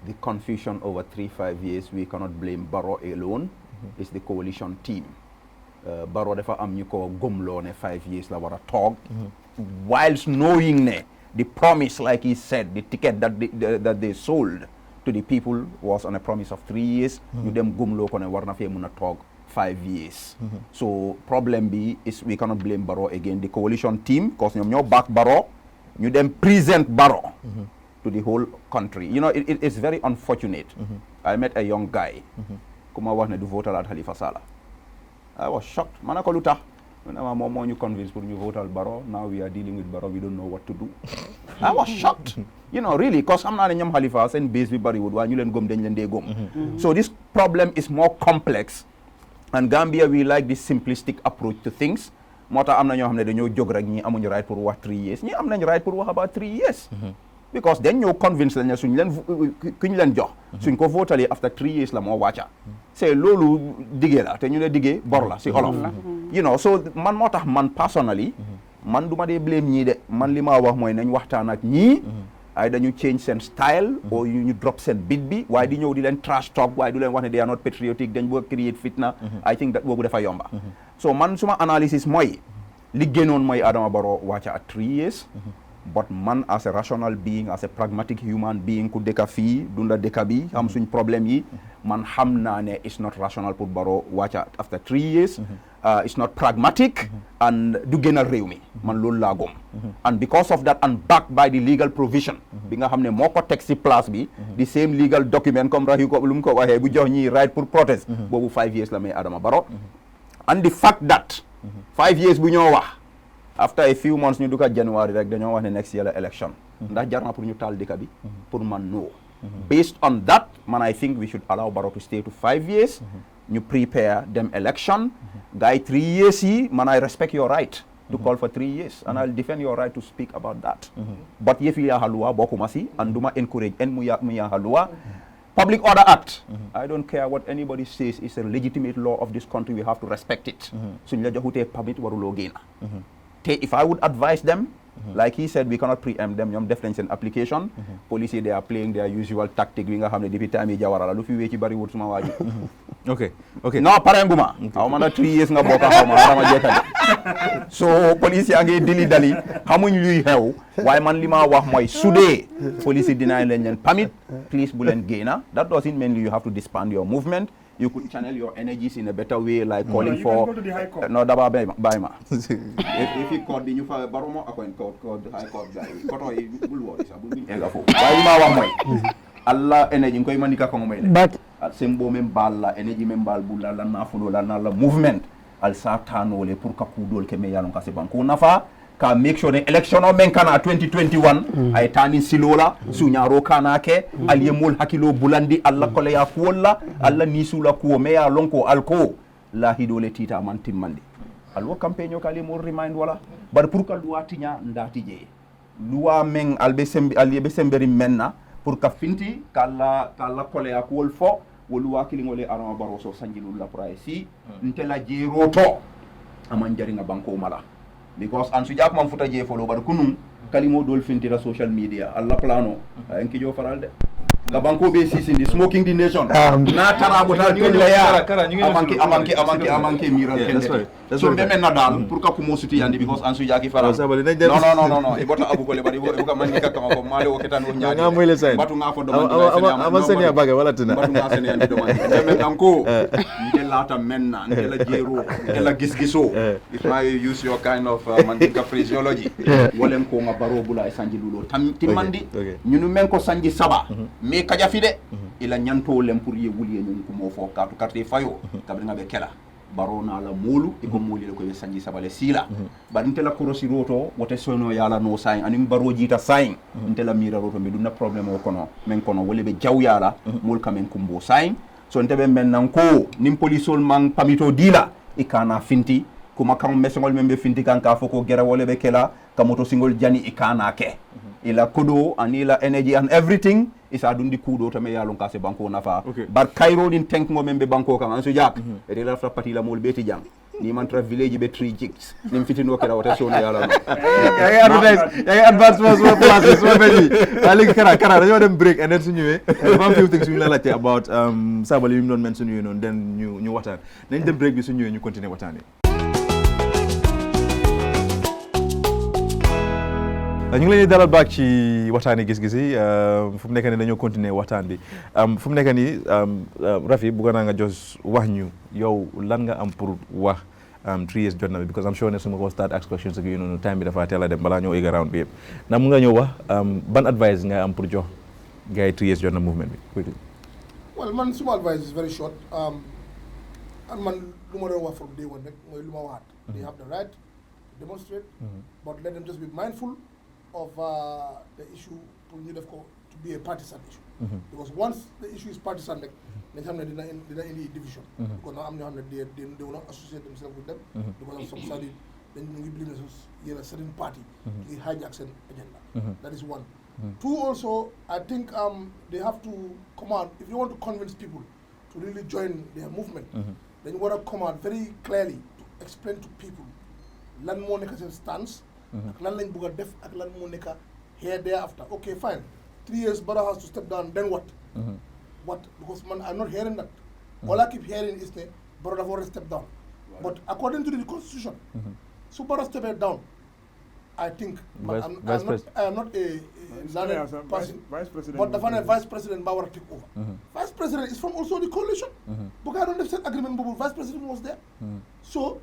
S4: the confusion over 3-5 years, we cannot blame Barrow alone. It's the coalition team. Barrow defa am ñu ko gomlo ne 5 years la wara talk, whilst knowing ne the promise, like he said, the ticket that they sold to the people was on a promise of 3 years. You dem gomlo ko ne warna fe muna talk 5 years. So problem B is we cannot blame Barrow again. The coalition team, because ñom ñoo back Barrow, you then present Barrow to the whole country. It's very unfortunate. I met a young guy. Kuma wax ne du votal at Halifa Sallah. I was shocked. Manako luta. When you convinced for you votal Barrow, now we are dealing with Barrow, we don't know what to do. I was shocked. Really, because I'm not a young Halifa and base with Barry would want you len gom den de gom. So this problem is more complex. And Gambia, we like this simplistic approach to things. Mota am na ñoo xamne dañoo jog rek ñi amuñu right pour wax 3 years ñi am nañ right pour wax about 3 years because then ñoo convince lañ suñ leen kuñ leen jox suñ ko votalé after 3 years la moo wàcca c'est loolu diggé la te ñu ne diggé bor la si olof so man moo tax man personally man duma dee blame ñii de man li ma wax mooy nañ waxtaan ak ñii ay dañu change seen style or ñu drop seen bit bi waaye di ñëw di leen trash talk waaye du leen wax ne they are not patriotic dañ bëgg create fitna I think that boobu dafa yomba so man suma analysis mooy li gënoon mooy Adama Barrow wàcca at 3 years but man as a rational being as a pragmatic human being ku dëkka fii dunda dëkka bi am suñ problème yi man xam naa ne it's not rational pour Barrow wàcca after 3 years it's not pragmatic and du gënal réew mi man loolu laa gom and because of that and backed by the legal provision bi nga xam ne moo ko teg si place bi the same legal document comme raxi ko lu mu ko waxee bu jox ñi right pour protest boobu 5 years la may Adama Barrow and the fact that 5 years bu ñoo wax after a few months ñu duka January rek dañoo wax ne next year la election ndax jar na pour ñu taal dëkk bi pour man no based on that man I think we should allow Barrow to stay to 5 years ñu prepare them election guy 3 years yi man I respect your right to call for 3 years and I'll defend your right to speak about that but yëf yi yaa halwa bokkuma si and duma encourage en mu yaa halwa Public Order Act. I don't care what anybody says. It's a legitimate law of this country. We have to respect it. So permit warulo gena. If I would advise them, like he said, we cannot preempt them. Yom definitely an application. Police they are playing their usual tactic. We have the deputy time jawara. Lufi wechi bari wurt suma waji.
S1: Okay. Okay.
S4: No parenguma. How many 3 years nga boka how many So police ange dili dali. How many you have? Why man lima wax moy sude police deny len permit. Please bulen gainer. That doesn't mean you have to disband your movement. You could channel your energies in a better way, like calling for.
S8: Go to the High Court.
S4: No, daba baima. If you call the new baromo, I can call the High Court guy. Koto bulwari sa bulbin egafo. Baima wa moy. Allah energy ko manika ko moy. But sembo mem balla energy mem bal bulla la na fulo la na la movement al satano le pour ka kudol ke me yalon ka se banko nafa. Ka make sure the election o men kana 2021 ay tani silola sunyaro kana ke aliyemul hakilo bulandi alla kole ya kuolla alla nisula kuo me ya lonko alko la hidole tita man timmandi alwo campaign kali mo remind wala bar pour ka loi tinya ndati je loi men albe semberi menna pour ka finti kala kole ya kuol fo woluwa kilingole arama baroso sanjilul la praisi ntela je roto aman jaringa banko mala because Ansu Jack man futa je follow bar kunum kalimo dol fintira social media alla plano enki jo faral de ga banko be sisi ndi smoking the nation na tarabo ta ni la amanke miral kende so be men na dal pour ka ko mo suti yandi because Ansu Jack faral no e bota abu ko le bari bo ka man ka kama ko male o ketan o nyaade
S1: nga moyle sen
S4: batu nga fo do man
S1: ama sen ya baga wala tina
S4: batu nga sen yandi do man men danko de lata menna de la jero de la gisgiso if I use your kind of mandinka phraseology wolem ko nga baro bula e sanji lulo timandi ñunu men ko sanji saba me kaja fide ila nyanto lem pour ye wuli ñun ko mo fo katu carte fayo kabri nga be kela baro na la molu e ko moli ko be sanji saba le sila ba nte la korosi roto wote sono yala no sain anim baro jita sain nte la mira roto be dunna problème o kono men kono wole be jaw yala mol kamen kumbo sain so nte be men nan ko nim polisol man pamito dila e kana finti kuma kam mesongol membe finti kan ka foko gera wole be kela kamoto singol jani e kana ke ila kodo anila energy and everything isa dundi kudo to me yalon kase banko nafa bar kairo din tank ngo membe banko kan Ansu Jack e de la frapati la mol beti jang ni man tra village be 3 jigs nim fitino kera wata so yalla
S1: ya advance was place so beji ali kara dañu dem break and then su ñëwé one few things ñu la laté about sabali yu don mention you non then ñu waxtaan nañ dem break bi su ñëwé ñu continuer waxtaan ñu ngi leen di dalal baak ci waxtaani gis-gis yi fu mu nekk nii dañoo continuer waxtaan bi fu mu nekk nii Rafi bëgg naa nga jos wax ñu yow lan nga am pour wax 3 years jot na bi because I'm sure ne su ma ko start ask questions ak yu noonu time bi dafa teel a dem balaa ñëw egg around bi yëpp ndax mu nga ñëw wax ban advice nga am pour jox gars yi 3 years jot na movement bi.
S7: Well man suma advice is very short and man lu ma doon wax from day one rek mooy lu ma waxaat they have the right to demonstrate but let them just be mindful of the issue pour ñu def ko to be a partisan issue because once the issue is partisan rek dañ xam ne dina indi division because now am ñoo xam ne they will not associate themselves with them because of some study dañ ñu ngi believe ne a certain party they hijack seen agenda that is one. Two also I think they have to come out if you want to convince people to really join their movement then you want to come out very clearly to explain to people lan moo nekk seen stance ak lan lañ bëgg a def ak lan moo nekk here thereafter okay fine 3 years Barrow has to step down then what because man I'm not hearing that all I keep hearing is ne Barrow dafa war a step down but according to the constitution so Barrow stepped down I think I'm not a learned person but dafa ne vice president ba war a take over vice president is from also the coalition bu gaa doon def seen agreement boobu vice president was there so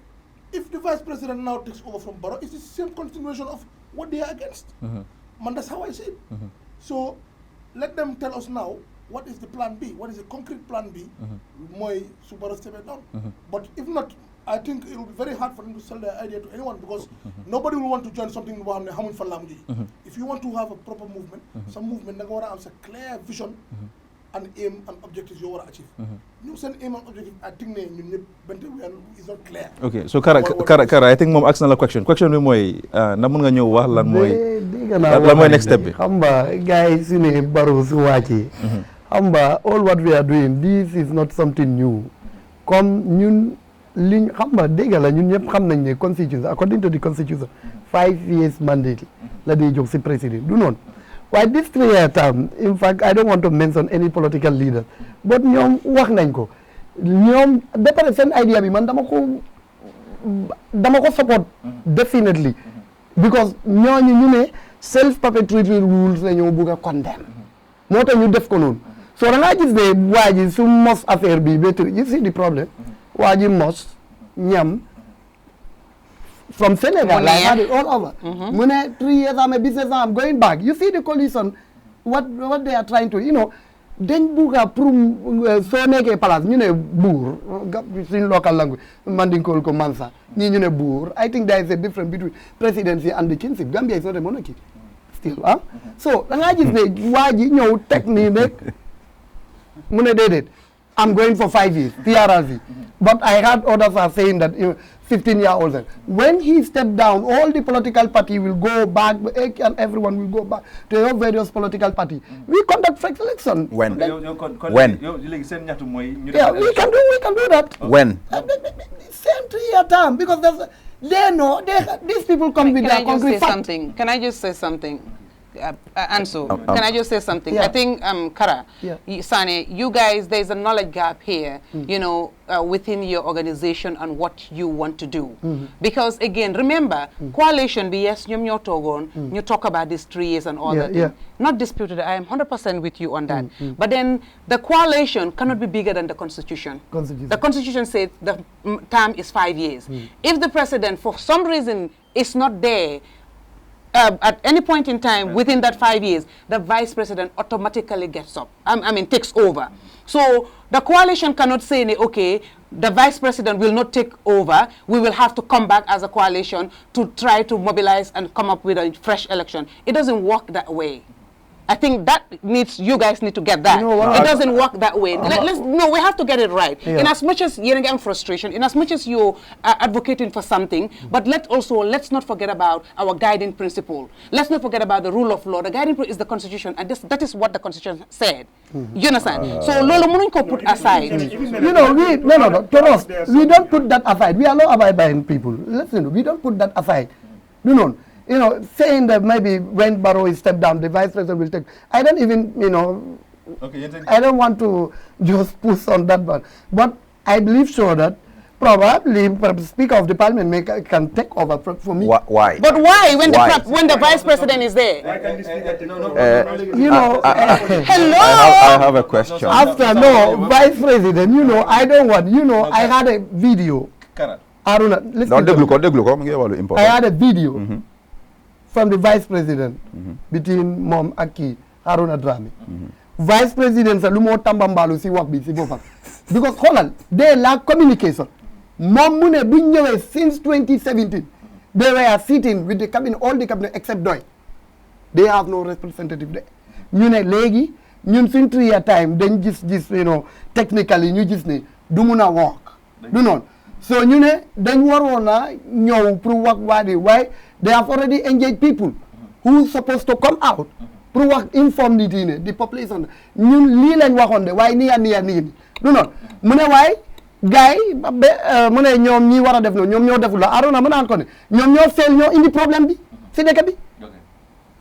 S7: if the vice president now takes over from Barrow, it's the same continuation of what they are against. Man, that's how I see it. So let them tell us now what is the plan B, what is the concrete plan B, Moy Barrow step down. But if not, I think it will be very hard for them to sell their idea to anyone because nobody will want to join something if you want to have a proper movement, some movement that have a clear vision and aim and objectives you want to achieve. You send aim and objective, I think is not clear.
S1: Okay, so Kara, I think mom ask na la question bi mooy na mun nga ñëw wax lan mooy next step bi.
S10: Xam nga guys yu ne Barrow su wàccee. Xam nga all what we are doing, this is not something new. Comme ñun liñ xam nga dégg la ñun ñëpp xam nañ ne constitution according to the constitution 5 years mandate la day jox si président du noonu. Why this 3-year term, in fact, I don't want to mention any political leader, but ñoom wax nañ ko ñoom ba pare seen idea bi man dama ko support definitely because ñooñu ñu ne self perpetuatory rules la ñoo bugg a condemn moo tax ñu def ko noonu so da ngaa gis ne waa ji su mos affaire bi ba you see the problem waa ji mos ñam from Senegal, I had it all over. When 3 years I'm a business, I'm going back. You see the coalition, what they are trying to, then buga prum so neke palace, bour, in local language, Mandinko ko Mansa, bour. I think there is a difference between presidency and the kingship. Gambia is not a monarchy. Still, huh? So, I just say, why technique, I'm going for 5 years, TRRC. But I heard others are saying that 15-year-olds. When he stepped down, all the political party will go back, and everyone will go back to your various political party. We conduct fresh election.
S4: When?
S10: When? Yeah, we can do that.
S4: When?
S10: Same 3-year term, because they know, these people come with their concrete facts.
S9: Can I just say something? Ansu, can I just say something?
S10: Yeah.
S9: I think, Kara, Sane, you guys, there's a knowledge gap here, within your organization and what you want to do. Because, again, remember, coalition, yes, you talk about these 3 years and all that.
S10: Yeah.
S9: Not disputed, I am 100% with you on that. But then, the coalition cannot be bigger than the Constitution. The Constitution says the term is 5 years. If the president, for some reason, is not there, at any point in time within that 5 years, the vice president automatically gets up. Takes over. So the coalition cannot say, okay, the vice president will not take over. We will have to come back as a coalition to try to mobilize and come up with a fresh election. It doesn't work that way. I think that you guys need to get that. It doesn't work that way. We have to get it right.
S10: Yeah.
S9: In as much as you're getting frustration, in as much as you're advocating for something, but let's not forget about our guiding principle. Let's not forget about the rule of law. The guiding principle is the Constitution, and that is what the Constitution said. You understand? So Lolo Mununko put aside.
S10: To us, we don't put that aside. We are law-abiding people. Listen, we don't put that aside. Saying that maybe when Barrow is stepped down, the vice president will take. I don't even, I don't want to just push on that one. But I believe sure that probably Speaker of the Parliament can take over for me.
S4: Why?
S9: But why when the vice president is there?
S10: Hello.
S4: I have a question.
S10: After vice president, I don't want. I had a video. Aruna, listen. I had a video. From the vice president between Mom Aki Haruna Drame. Vice president sa lumo tambambalu si wak bi si bopam. Because holal they lack communication. Mom mune bu ñëwé since 2017 they were sitting with the cabinet, all the cabinet except Doy. They have no representative there. Ñu ne légui ñun suñ 3-year time dañ gis technically ñu gis ne du mëna work. Du non. So ñu ne dañ warona ñëw pour wax wadi why they have already engaged people who supposed to come out pour wax inform nit yi the population ñun lii lañ waxoon de waaye nii du noonu mu ne waaye gars yi mu ne ñoom ñi war a def noonu ñoom ñoo deful la Arona mu naan ko ne ñoom ñoo feel ñoo indi problème bi si dëkk bi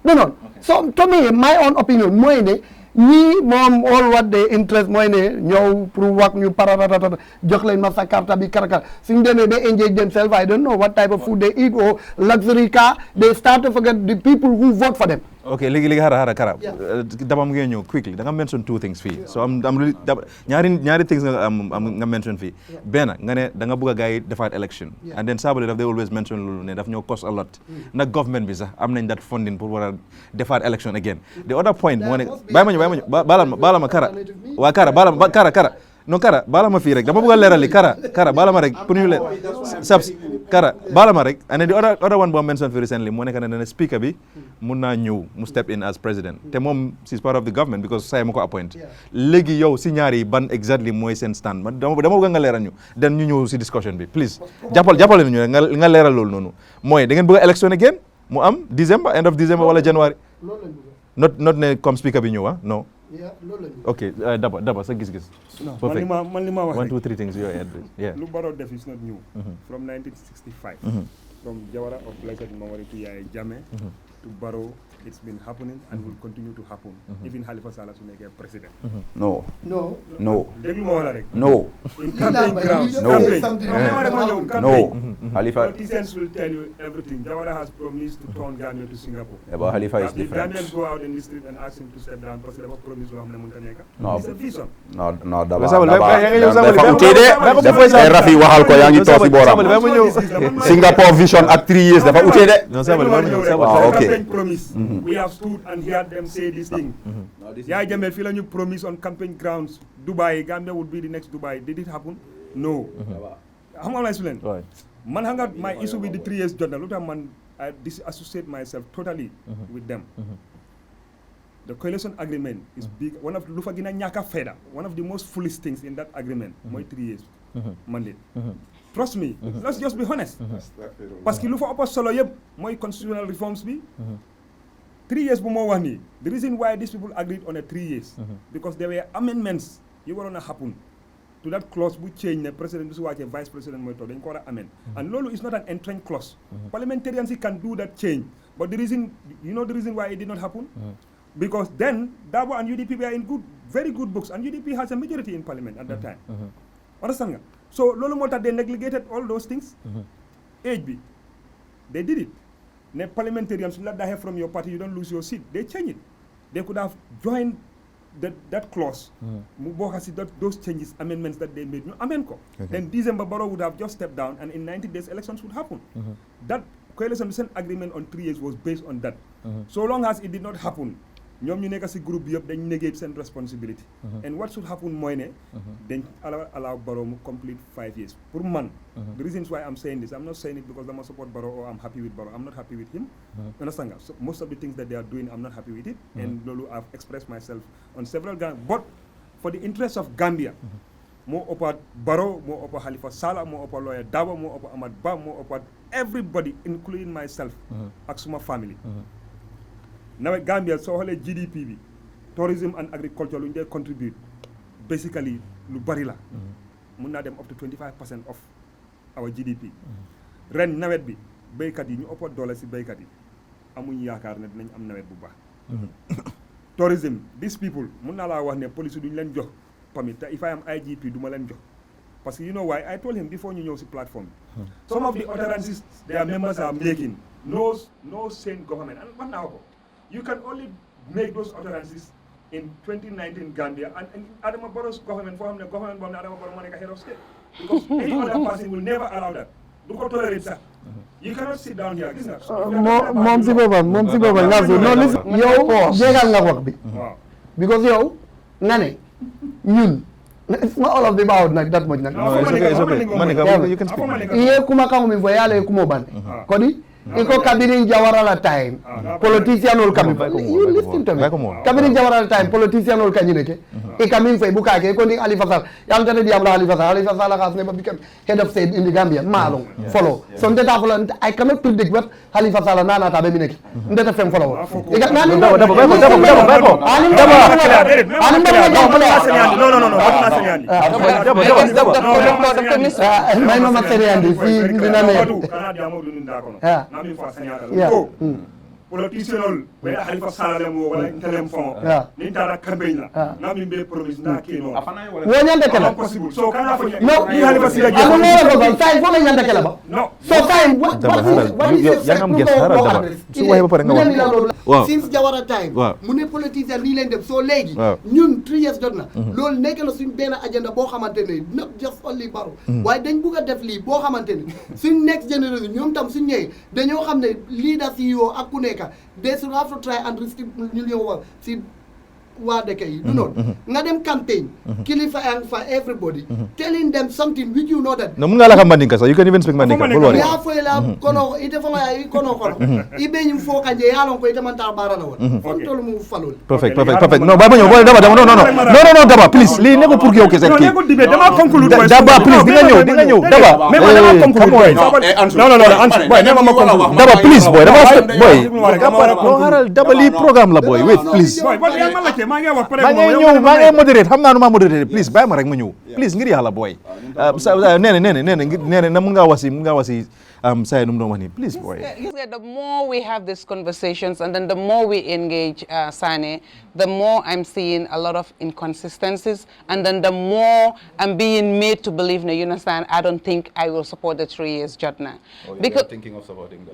S10: du noonu so to me my own opinion mooy ne ñii moom all what they interest mooy ne ñëw pour wax ñu pararatata jox leen ma sa carte bi karakar suñ demee ba engage themselves I don't know what type of food they eat or luxury car they start to forget the people who vote for them.
S1: Okay, léegi xara Kara dabam ngeen ñëw quickly da nga mention 2 things fii so am really ñaari things nga mention fii benn nga ne da nga bëgg a gars yi defaat election and then Sabally daf they always mention loolu ne daf ñoo cost a lot nag government bi sax am nañ that funding pour war a defaat election again the other point moo ne bàyyi ma Kara waa Kara non Kara baala ma fii rek dama bëgg a leeral li Kara baala ma rek pour ñu leer Sabs Kara baala ma rek and then the other one boo mention fi recently moo nekk ne speaker bi mun naa ñëw mu step in as president te moom she's part of the government because say ma ko appoint léegi yow si ñaari ban exactly mooy seen stand man dama bëgg nga leeral ñu den ñu ñëw si discussion bi please jàppale ñu rek nga leeral loolu noonu mooy da ngeen bëgg a election again mu am December end of December wala January not ne comme speaker bi ñëw non ok Daba sa gis-gis.
S8: man li ma wax
S1: 1 2 3 things you add.
S8: Lu Barrow def is not new. From 1965. From Jawara of Blessed Memory to Yaya Jammeh to Barrow, it's been happening and will continue to happen. Even Halifa Sallah su nekkee president.
S4: No.
S8: Déglu ma wala rek.
S4: No.
S8: In campaign grounds.
S4: No. Halifa.
S8: Politicians will tell you everything. Jawara has promised to turn Gambia to Singapore.
S4: Yeah, but Halifa is different.
S8: Gambians go out in the street and ask him to step down parce que dafa promise loo xam ne mënut a nekk.
S4: No.
S8: It's a vision.
S4: No, Daba dafa utee de Rafi waxal ko yaa ngi toog si booram. Singapore vision ak 3 years dafa utee de.
S8: Okay. Promise. We have stood and heard them say this thing. Yaya Jammeh fii la ñu promise on campaign grounds Dubai, Gambia would be the next Dubai. Did it happen? No. Xam nga lay explain. Man xam nga my issue with the 3 years jotna lu tax man I disassociate myself totally with them. The coalition agreement is big. One of lu fa gën a ñàkk a fayda. One of the most foolish things in that agreement mooy 3 years mandate. Trust me, let's just be honest. Parce que lu fa ëpp solo yëpp mooy constitutional reforms bi. 3 years bu moo wax nii. The reason why these people agreed on a 3 years. Because there were amendments yu waroon a happen to that clause bu change ne président bi su wàccee vice président mooy toog dañ ko war a amend. And loolu is not an entrenched clause. Parliamentarians can do that change. But the reason, you know the reason why it did not happen? Because then Dabo and UDP were in very good books, and UDP has a majority in parliament at that time. Understand nga? So loolu moo tax they neglected all those things. Age bi, they did it. Ne parliamentarians la daxe from your party, you don't lose your seat. They changed it. They could have joined that clause. Mu bokk si those changes, amendments that they made. No, amend ko. Then December Barrow would have just stepped down, and in 90 days elections would happen. That coalition agreement on 3 years was based on that. So long as it did not happen, ñoom ñu nekk si groupe bi yëpp dañ negate seen responsibility. And what should happen mooy ne dañ allow Barrow mu complete 5 years. Pour man, the reasons why I'm saying this, I'm not saying it because dama support Barrow or I'm happy with Barrow. I'm not happy with him. Understand nga? So most of the things that they are doing, I'm not happy with it. And loolu I've expressed myself on several grounds. But for the interest of Gambia, moo ëppaat Barrow, moo ëppaat Halifa Sallah, moo ëppaat lawyer Dabo, moo ëppaat Amad Ba, moo ëppaat everybody, including myself ak suma family. Nawet Gambia soo xoolee GDP bi tourism and agriculture lu ñu dee contribute basically lu bari la mun naa dem up to 25% of our GDP ren nawet bi béykat yi ñu ëpp doole si béykat yi amuñ yaakaar ne dinañ am nawet bu baax tourism these people mun naa laa wax ne police duñ leen jox permit te if I am IGP du ma leen jox parce que you know why I told him before ñu ñëw si plateforme some of the utterances their members are making no sane government and wax naa ko you can only make those utterances in 2019 Gambia and Adama Barrow's government for him the government boo xam ne Adama Barrow moo nekk head of state because any other person will never allow that du ko tolerate sax you cannot sit down here gis nga
S10: moom si boppam nga so non listen yow jéegal nga wax bi because yow nga ne ñun it's not all of them out like that much nag
S1: it's okay Manika, you can speak
S10: iye kuma kangu mi voyale kuma bande kodi iko kabirin Jawara la time politician ol kami you listen to me kabirin Jawara la time politician ol kanyi neke e kami fay bukake ko ndi Halifa Sallah yam tane di am la Halifa Sallah has never become head of state in the Gambia malong follow so ndeta follow I cannot predict what Halifa Sallah nana ta be mi neke ndeta fem follow e ga nani
S1: dabo
S8: politician wala Halifa Sallah mo wala intelem fon ni tara campaign la na mi be promise na kino
S10: wonyande kala
S8: possible so kana fo
S10: no
S8: ni Halifa Sallah
S10: je no no time fo nyande kala ba
S8: no
S10: so time what is
S1: yang am guess haral daba su waxe ba pare nga wax
S11: since Jawara time mu ne politicien lii leen def so léegi ñun 3 years jot na loolu nekk na suñ benn agenda boo xamante ne not just only Barrow waaye dañ bugg a def lii boo xamante ne suñ next generation ñoom tam suñ ñëwee dañoo xam ne leaders yi yoo ak ku nekk they should have to try and restrict ñu li wax si waa dëkk yi du noonu nga dem campaign kilifa and for everybody telling them something which you know that
S1: no mun nga la Mandinka sax you can even speak Mandinka
S11: ya fo la kono ite fo ya kono ibe ñu fo kanje yalon ko ite man ta barana won fon tolu mu falul
S1: perfect no ba ñëw boy daba no daba please li ne ko pour yow kese ki
S8: dama conclude
S1: daba please di nga ñëw daba
S8: mais dama conclude boy non Ansu boy ne ma conclude
S1: daba please boy no haral daba li programme la boy wait please
S8: boy yaa ma laajte maa ngi wax pare
S1: maa ngi moderate xam naa nu ma moderate please bàyyi ma rek ma ñëw please ngir yàlla boy nee na mun ngaa wasi say num doon wax ni please boy
S9: the more we have these conversations and then the more we engage Sane, the more I'm seeing a lot of inconsistencies and then the more I'm being made to believe, you understand, I don't think I will support the 3 years jotna.
S1: Because you're thinking of supporting that.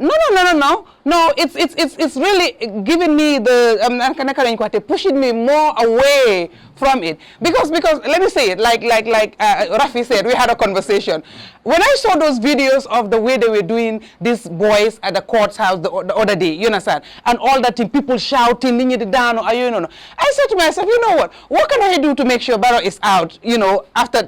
S9: No, it's really giving me the pushing me more away from it because let me say it like Rafi said, we had a conversation. When I saw those videos of the way they were doing these boys at the court's house the other day, you understand, and all that thing, people shouting, down, I said to myself, you know what can I do to make sure Barrow is out, after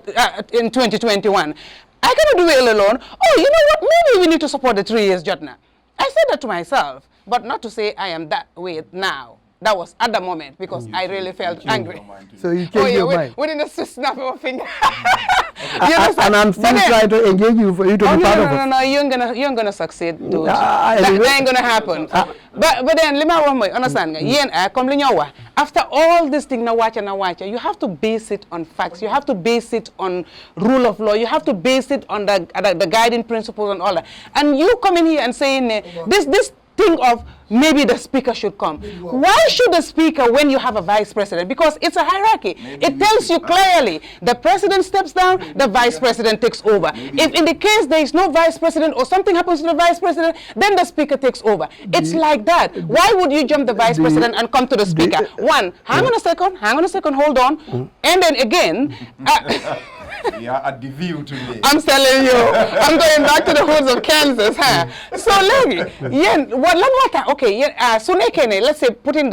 S9: in 2021? I cannot do it alone. Oh, you know what? Maybe we need to support the 3 years jotna. I said that to myself, but not to say I am that way now. That was at the moment because I really felt angry.
S10: So you changed your mind?
S9: Within a snap of a finger.
S10: And I'm still trying to engage you for you to be part of it.
S9: No, you ain't gonna succeed, dude. That ain't gonna happen. But then, let me understand. After all this thing, you have to base it on facts. You have to base it on rule of law. You have to base it on the guiding principles and all that. And you come in here and saying this thing of maybe the speaker should come. Why should the speaker when you have a vice president? Because it's a hierarchy. It tells you clearly the president steps down, the vice president takes over. If in the case there is no vice president or something happens to the vice president, then the speaker takes over. It's like that. Why would you jump the vice president and come to the speaker? One, hang on a second, hold on. And then again,
S1: yeah, at the view today.
S9: I'm telling you, I'm going back to the hoods of Kansas, huh? So, let's say, put in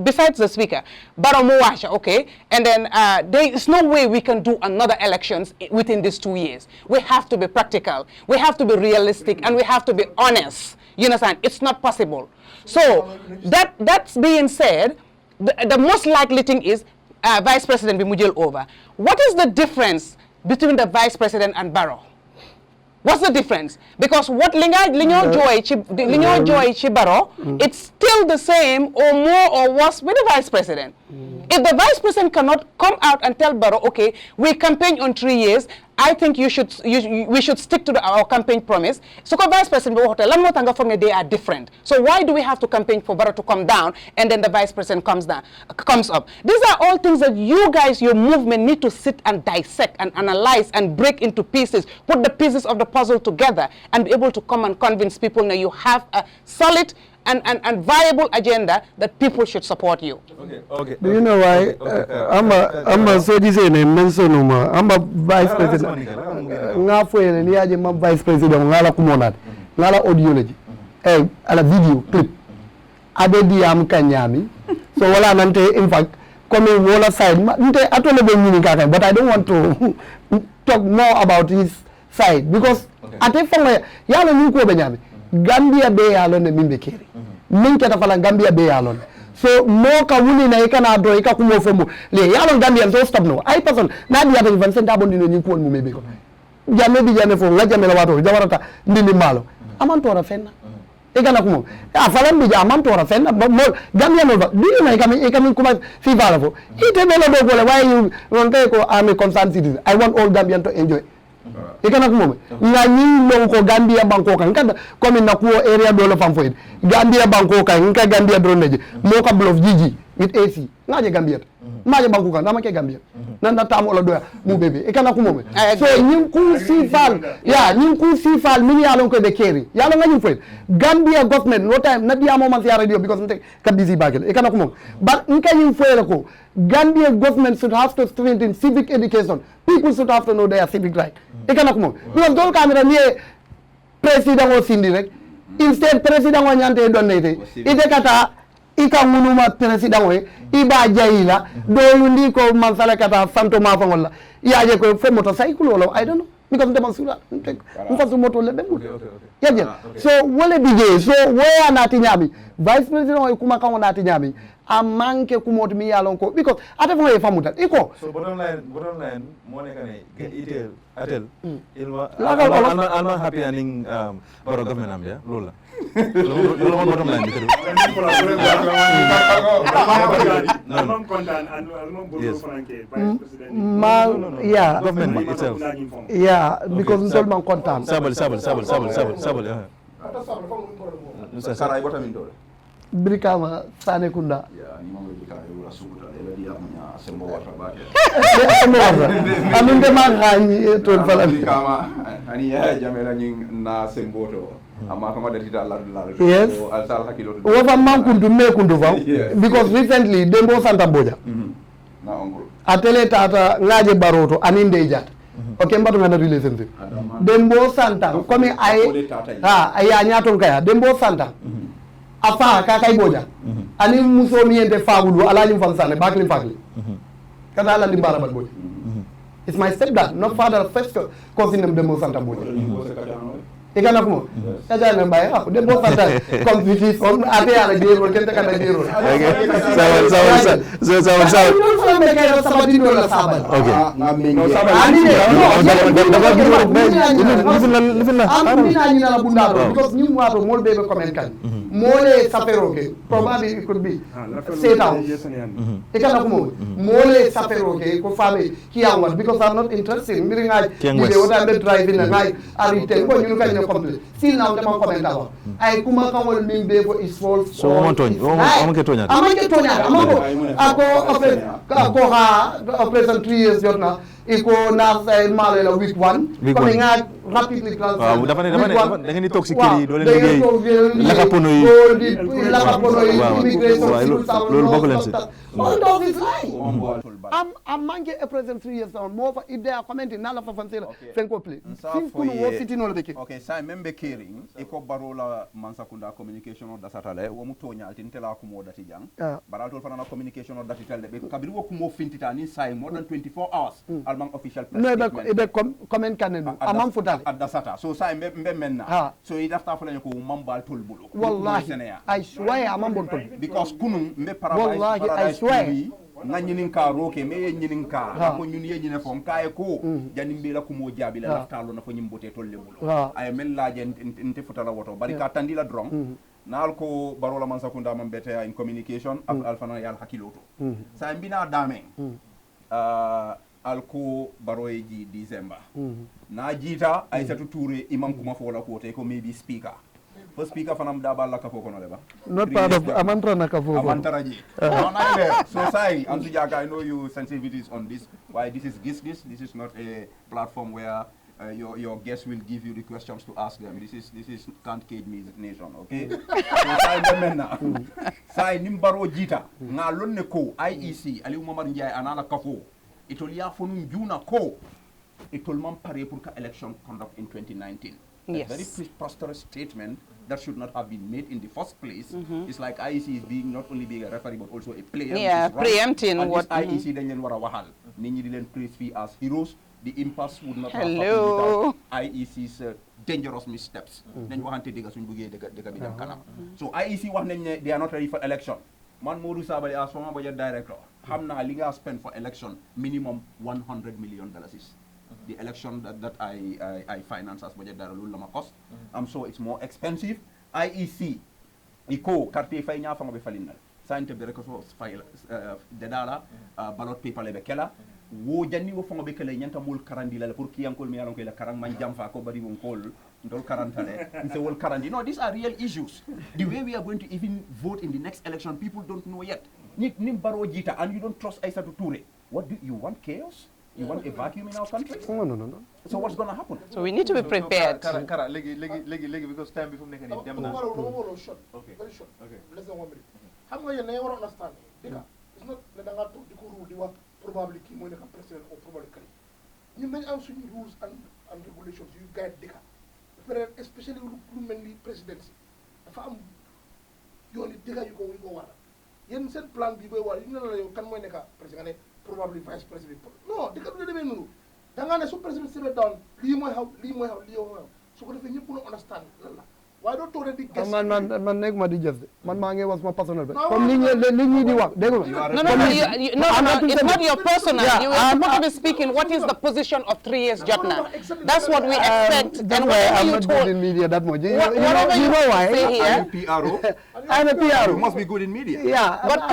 S9: besides the speaker, Baramuasha, okay? And then there is no way we can do another elections within these 2 years. We have to be practical, we have to be realistic, and we have to be honest. You understand? It's not possible. So, that's being said, the most likely thing is Vice President Bimujil over. What is the difference between the Vice President and Barrow? What's the difference? Because what Linyo Joy Barrow, it's still the same or more or worse with the Vice President. If the Vice President cannot come out and tell Barrow, okay, we campaign on 3 years, I think we should stick to our campaign promise. So Vice President, they are different. So why do we have to campaign for Barrow to come down and then the Vice President comes up? These are all things that you guys, your movement, need to sit and dissect and analyze and break into pieces, put the pieces of the puzzle together and be able to come and convince people that you have a solid and viable agenda that people should support you.
S10: Okay. Do you know why? I'm a vice president. I'm vice president. Ngala audiology. Ala video clip. Adedi am kanyami. So wala nante in fact coming wala side. But I don't want to talk more about his side because I think from yala nuko benyami. Gambia be yalon ne mimbe keri. Minke ta fala Gambia be yalon. So mo ka wuni na ikana do ika kumo fomu. Le yalon Gambia so stop no. I person na dia ta van senta bondi no nyiko mu mebe ko. Jamme bi jane fo la jamme la wato jawarata ndini malo. Amantora fenna. Ikana kumo. Afalam bi amantora fenna mo Gambia no ba. Do you know ikami kuma fi vala fo. Ite belo do ko le why you wonte ko am a concerned citizen. I want all Gambians to enjoy. Ikana kumo nga nyi lonko Gambia banko kan kada comme na ko area do la fam foid Gambia banko kan nka Gambia droneje mo ka bluff jiji with AC ngaje Gambia maje banko kan na ke Gambia nan na tam ola do mu bebe ikana kumo so nyin ku sifal nyin ku sifal min ya lon ko be keri ya lon ngajum foid Gambia government no time na dia mo man ya radio because nte ka busy bagel ikana kumo but nka nyin foid ko Gambia government should have to strengthen civic education. People should have to know their civic right. Because don't come here, president or Cindy, instead president or Yante donate. Ite kata ikangunuma président we iba jayila dolu ndi ko man sala kata santo ma fa wala yaje ko fe motorcycle wala I don't know because ndema sura mfasu moto le bemul yaje so wala bije so waya nati nyami vice president o kuma kan nati nyami a manke kumoto mi yalon ko because ata fo e famuta iko
S1: so bottom line mo ne kane itel atel ilwa I'm not happy aning baro government am ya lola lola mo bottom line bitu
S8: non kontaan and non bolo franke vice president
S10: ma yeah
S1: government itself
S10: yeah because ntol man kontaan
S1: sabal
S4: Sarai bota min dole.
S10: Brikama Sane Kunda.
S4: Ya, ni mamwe bika yura sukuta ele dia munya sembo wata bake.
S10: Sembo wata. Anunde mangani ton fala.
S4: Brikama ani ya jamela nying na sembo to. Amma kama datita Allah.
S10: Yes.
S4: So alsal hakilo.
S10: Wofa man kundu me kundu fam because recently Dembo Santa Boja.
S4: Na ongro.
S10: Atele tata ngaje baroto aninde jat. Okay, mbatu ngana relationship. Dembo Santa komi ay aya nyaton kaya Dembo Santa. Afa kaka iboja ani muso mi ente fabudu ala lim fam sane baklim fakli kada ala lim barabat boja it's my stepdad not father first cousin of Dembo Santa Boja ikana kumo kaja na baye hapo Dembo Santa compete on ate ala gero kente kana gero mole sapero ke probably it could be say down ikana kumo mole sapero ke ko fabe kiyawan because I'm not interested mbiri ngai video wata be driving ngai ari ten ko ñu kany complete still now dama comment awa ay kuma kan wol min be ko is false
S1: so montoñ amake toñata
S10: amako ako ha operation 3 years jotna iko na male la week 1 comme nga rapidly transfer
S1: dafa da ngeen di toog si kër yi doo leen liggéey lakapono yi
S10: immigration
S1: loolu bokk leen si
S10: all of this lie I'm manke a president 3 years down more if they are commenting nala fa fansela fenko play sin kunu wo siti no beke
S4: okay sa membe caring iko barola mansakunda communication o dasatale wo mu tonya altintela ko mo dati jang baral tol fana communication o dati telde be kabiri wo ko mo fintita ni say more than 24 hours alman official press
S10: no be comment kanenu amam futale
S4: adasata so sa membe menna so it after fala ko mambal tol bulu
S10: wallahi I swear amam bon tol
S4: because kunum mbe
S10: wallahi I swear
S4: nga ñinin ka roke me ye ñinin ka ko ñun ye ñine fon kaye ko janim be la ko mo jabi la laftalo na fo ñimbote tolle bulo ay men laaje ente futala woto bari ka tandila drong naal ko barola man sakunda man bete in communication alfana yal hakiloto sa mbina dame alko baroyeji December na jita Aissatou Touré imam kuma fo la ko te ko maybe speaker first speaker fanam da balla ka foko no leba
S10: not part of amantra na ka foko
S4: amantaraji no na ile so sai Ansu Jack I know you sensitivities on this why this is Giss Giss this is not a platform where your guests will give you the questions to ask them this is can't cage me nation okay so sai demena sai nimbaro jita nga lonne ko IEC Ali Momar Ndiaye anana kafo itolia fonu juna ko itolman pare pour ka election conduct in 2019
S9: yes.
S4: A very preposterous statement that should not have been made in the first place. It's like IEC is being not only being a referee but also a player.
S9: Yeah, preempting
S4: and
S9: what
S4: IEC then wara wahal. Ninyi dilen praise fee as heroes. The impasse would not have happened
S9: hello
S4: without IEC's dangerous missteps. Then you want to dig a kanam. So IEC wax nañ ne they are not ready for election. Man Modou Sabally as former budget director, hamna li nga spend for election minimum $100 million. The election that I finance as budget director lama cost. So it's more expensive. IEC iko carte fay nya fanga be falinal. Sante be rek so fay de dala ballot paper le be kela. Wo janni wo fongo be kala nyanta mul karandi la pour kiyankol mi yalon ko la karang man jamfa ko bari mon kol ndol karantale nse wol karandi no these are real issues the way we are going to even vote in the next election people don't know yet nim baro jita and you don't trust Aissatou Touré what do you want chaos you want a vacuum in our country
S10: no
S4: so what's going to happen
S9: so we need to be prepared
S1: kara legi because time bi fu nek ni dem na
S7: short very short less than 1 minute xam nga yeen wara understand diga it's not da nga tok diko ru di wax probably kii mooy nekk président or probably kali ñun nañ am suñu rules and regulations yu guide dëkka peut especially lu mel ni présidence dafa am yoon yi dëkka yu ko war yéen seen plan bi booy wax ñu ne la yow kan mooy nekk président nga ne probably vice président non di ko du demee noonu da ngaa ne su président step down lii mooy xaw lii mooy xaw lii mooy xaw su ko defee ñëpp mën a understand lan la waaye doo toog rek di gëstu.
S10: man nekk ma di gës de man maa ngi wax sama personnel bi comme li ñuy di wax dégg nga.
S9: No, it's not your personal. You are supposed to be speaking what is the position of 3 years jotna. That's what we expect. And whatever you told
S10: in media that much. You
S9: know why? Say here.
S10: I'm a PRO.
S4: You must be good in media.
S10: Yeah.
S9: But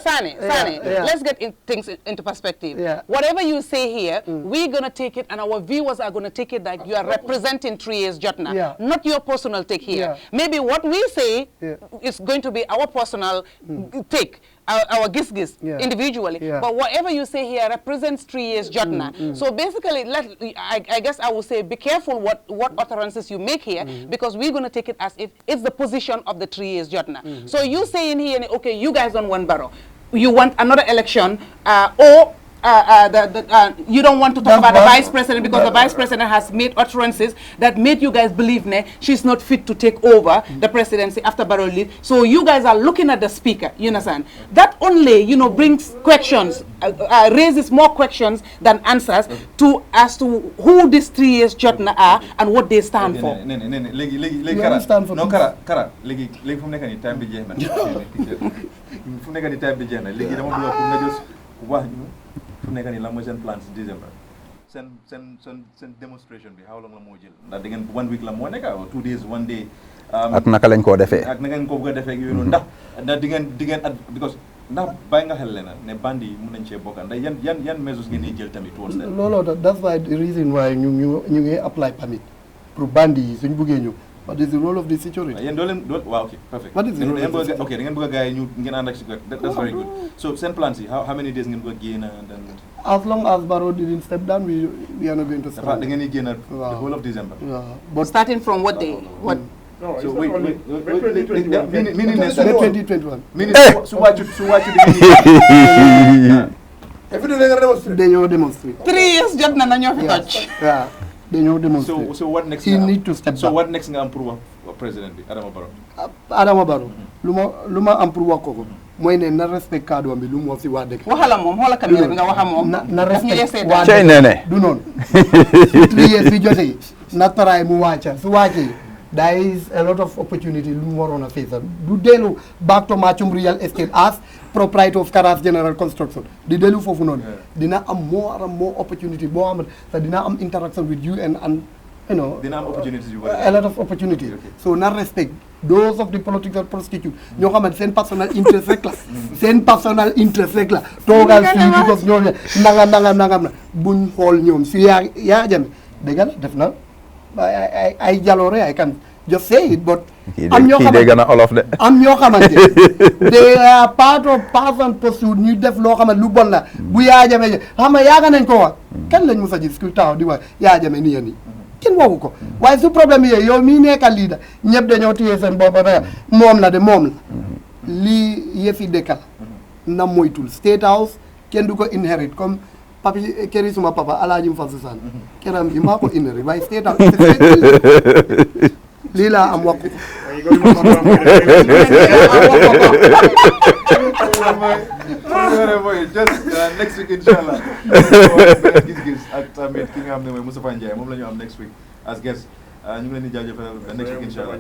S9: Sani, let's get things into perspective.
S10: Yeah.
S9: Whatever you say here, we're going to take it and our viewers are going to take it like you are representing 3 years jotna, not your personal take here. Maybe what we say is going to be our personal take, our Giss Giss individually. But whatever you say here represents 3 years jotna. So basically, I guess I would say be careful what utterances you make here, because we're going to take it as if it's the position of the 3 years jotna. So you saying here, okay, you guys don't want Barrow, you want another election, or you don't want to talk about the vice president because the vice president has made utterances that made you guys believe she's not fit to take over the presidency after Barrow leave. So you guys are looking at the speaker, you understand? That only, brings questions, raises more questions than answers as to who these 3 years jotna are and what they stand for.
S1: No, Kara, legi fu nekk ni time bi jeex na. Fu nekk ni time bi jeex na. Legi dama bëgg nga just wax ñu fu nekk ni la mooy seen plan si December. Seen demonstration bi how long la moo jël? Ndax da ngeen 1 week la moo nekk or 2 days 1 day.
S4: Ak naka lañ koo defee.
S1: Ak naka ngeen ko bëgg a defee ak yooyu noonu ndax di ngeen because ndax bàyyi nga xel leen ne bandi yi mën nañ cee bokk ndax yan mesures ngeen di jël tamit towards that.
S10: loolu that's why the reason why ñu ngi apply permit pour bandi yi suñ buggee ñëw. What is the role of the security?
S1: Yéen doo leen okay, perfect.
S10: What is the role of the security?
S1: Okay, da ngeen bëgg a gars yi ñu ngeen ànd ak security. That's very good. So seen plans yi how many days ngeen bëgg a génn and then.
S10: As long as Barrow didn't step down, we are not going to step down.
S1: Da ngeen di génn the whole of December.
S10: But
S9: starting from what day? What?
S8: No,
S1: so
S8: wait.
S1: Meaning
S10: 2021.
S1: Meaning su wàccu
S10: dañoo demonstrate.
S9: 3 years jot na ñoo fi toj.
S10: Yeah. Dañoo demonstrate.
S1: So what next?
S10: He need to step down.
S1: So what next nga am pour wax président bi Adama Barrow?
S10: Adama Barrow lu ma am pour wax ko mooy ne na respect kaddu am bi lu mu wax si waa dëkk.
S9: waxala moom xoola caméra bi nga waxa moom.
S10: na respect
S4: waa dëkk nene
S10: du noonu. 3 years bi jotee na taraay mu wàcca su wàccee there is a lot of opportunity lu mu waroon a face du dellu back to Matchum real estate as proprietor of Karas General Construction di dellu foofu noonu dina am more opportunity boo xam ne dina am interaction with you and you know
S1: dina am opportunities yu
S10: a lot of opportunity so na respect those of the political prosecution ñoo xamante seen personal interest rek la seen personal interest rek la toogal fii because ñoo nangam na buñ xool ñoom si yaa jame dëgg la def na ay jaloore I can just say it but am ñoo xamante am ñoo xamante they are part of person pursuit ñu def loo xamante lu bon la bu yaa jame xam nga yaaga nañ ko wax kan lañ mos a gis ku taxaw di wax yaa jame nii nii kenn waxu ko waaye su problème yi yow mii nekkal leader ñëpp dañoo téye seen bopp moom la lii yëfi dëkkal na moytul State House kenn du ko inherit comme papi këri suma papa Alaaji Mfasu Saan këram bi maa ko inherit waaye State House lii laa am wax
S1: just next week inshallah Giss Giss ak tamit ki nga xam ne mooy Moustapha Ndiaye moom la ñu am next week as guest ñu ngi leen di jaajëfal next week inshallah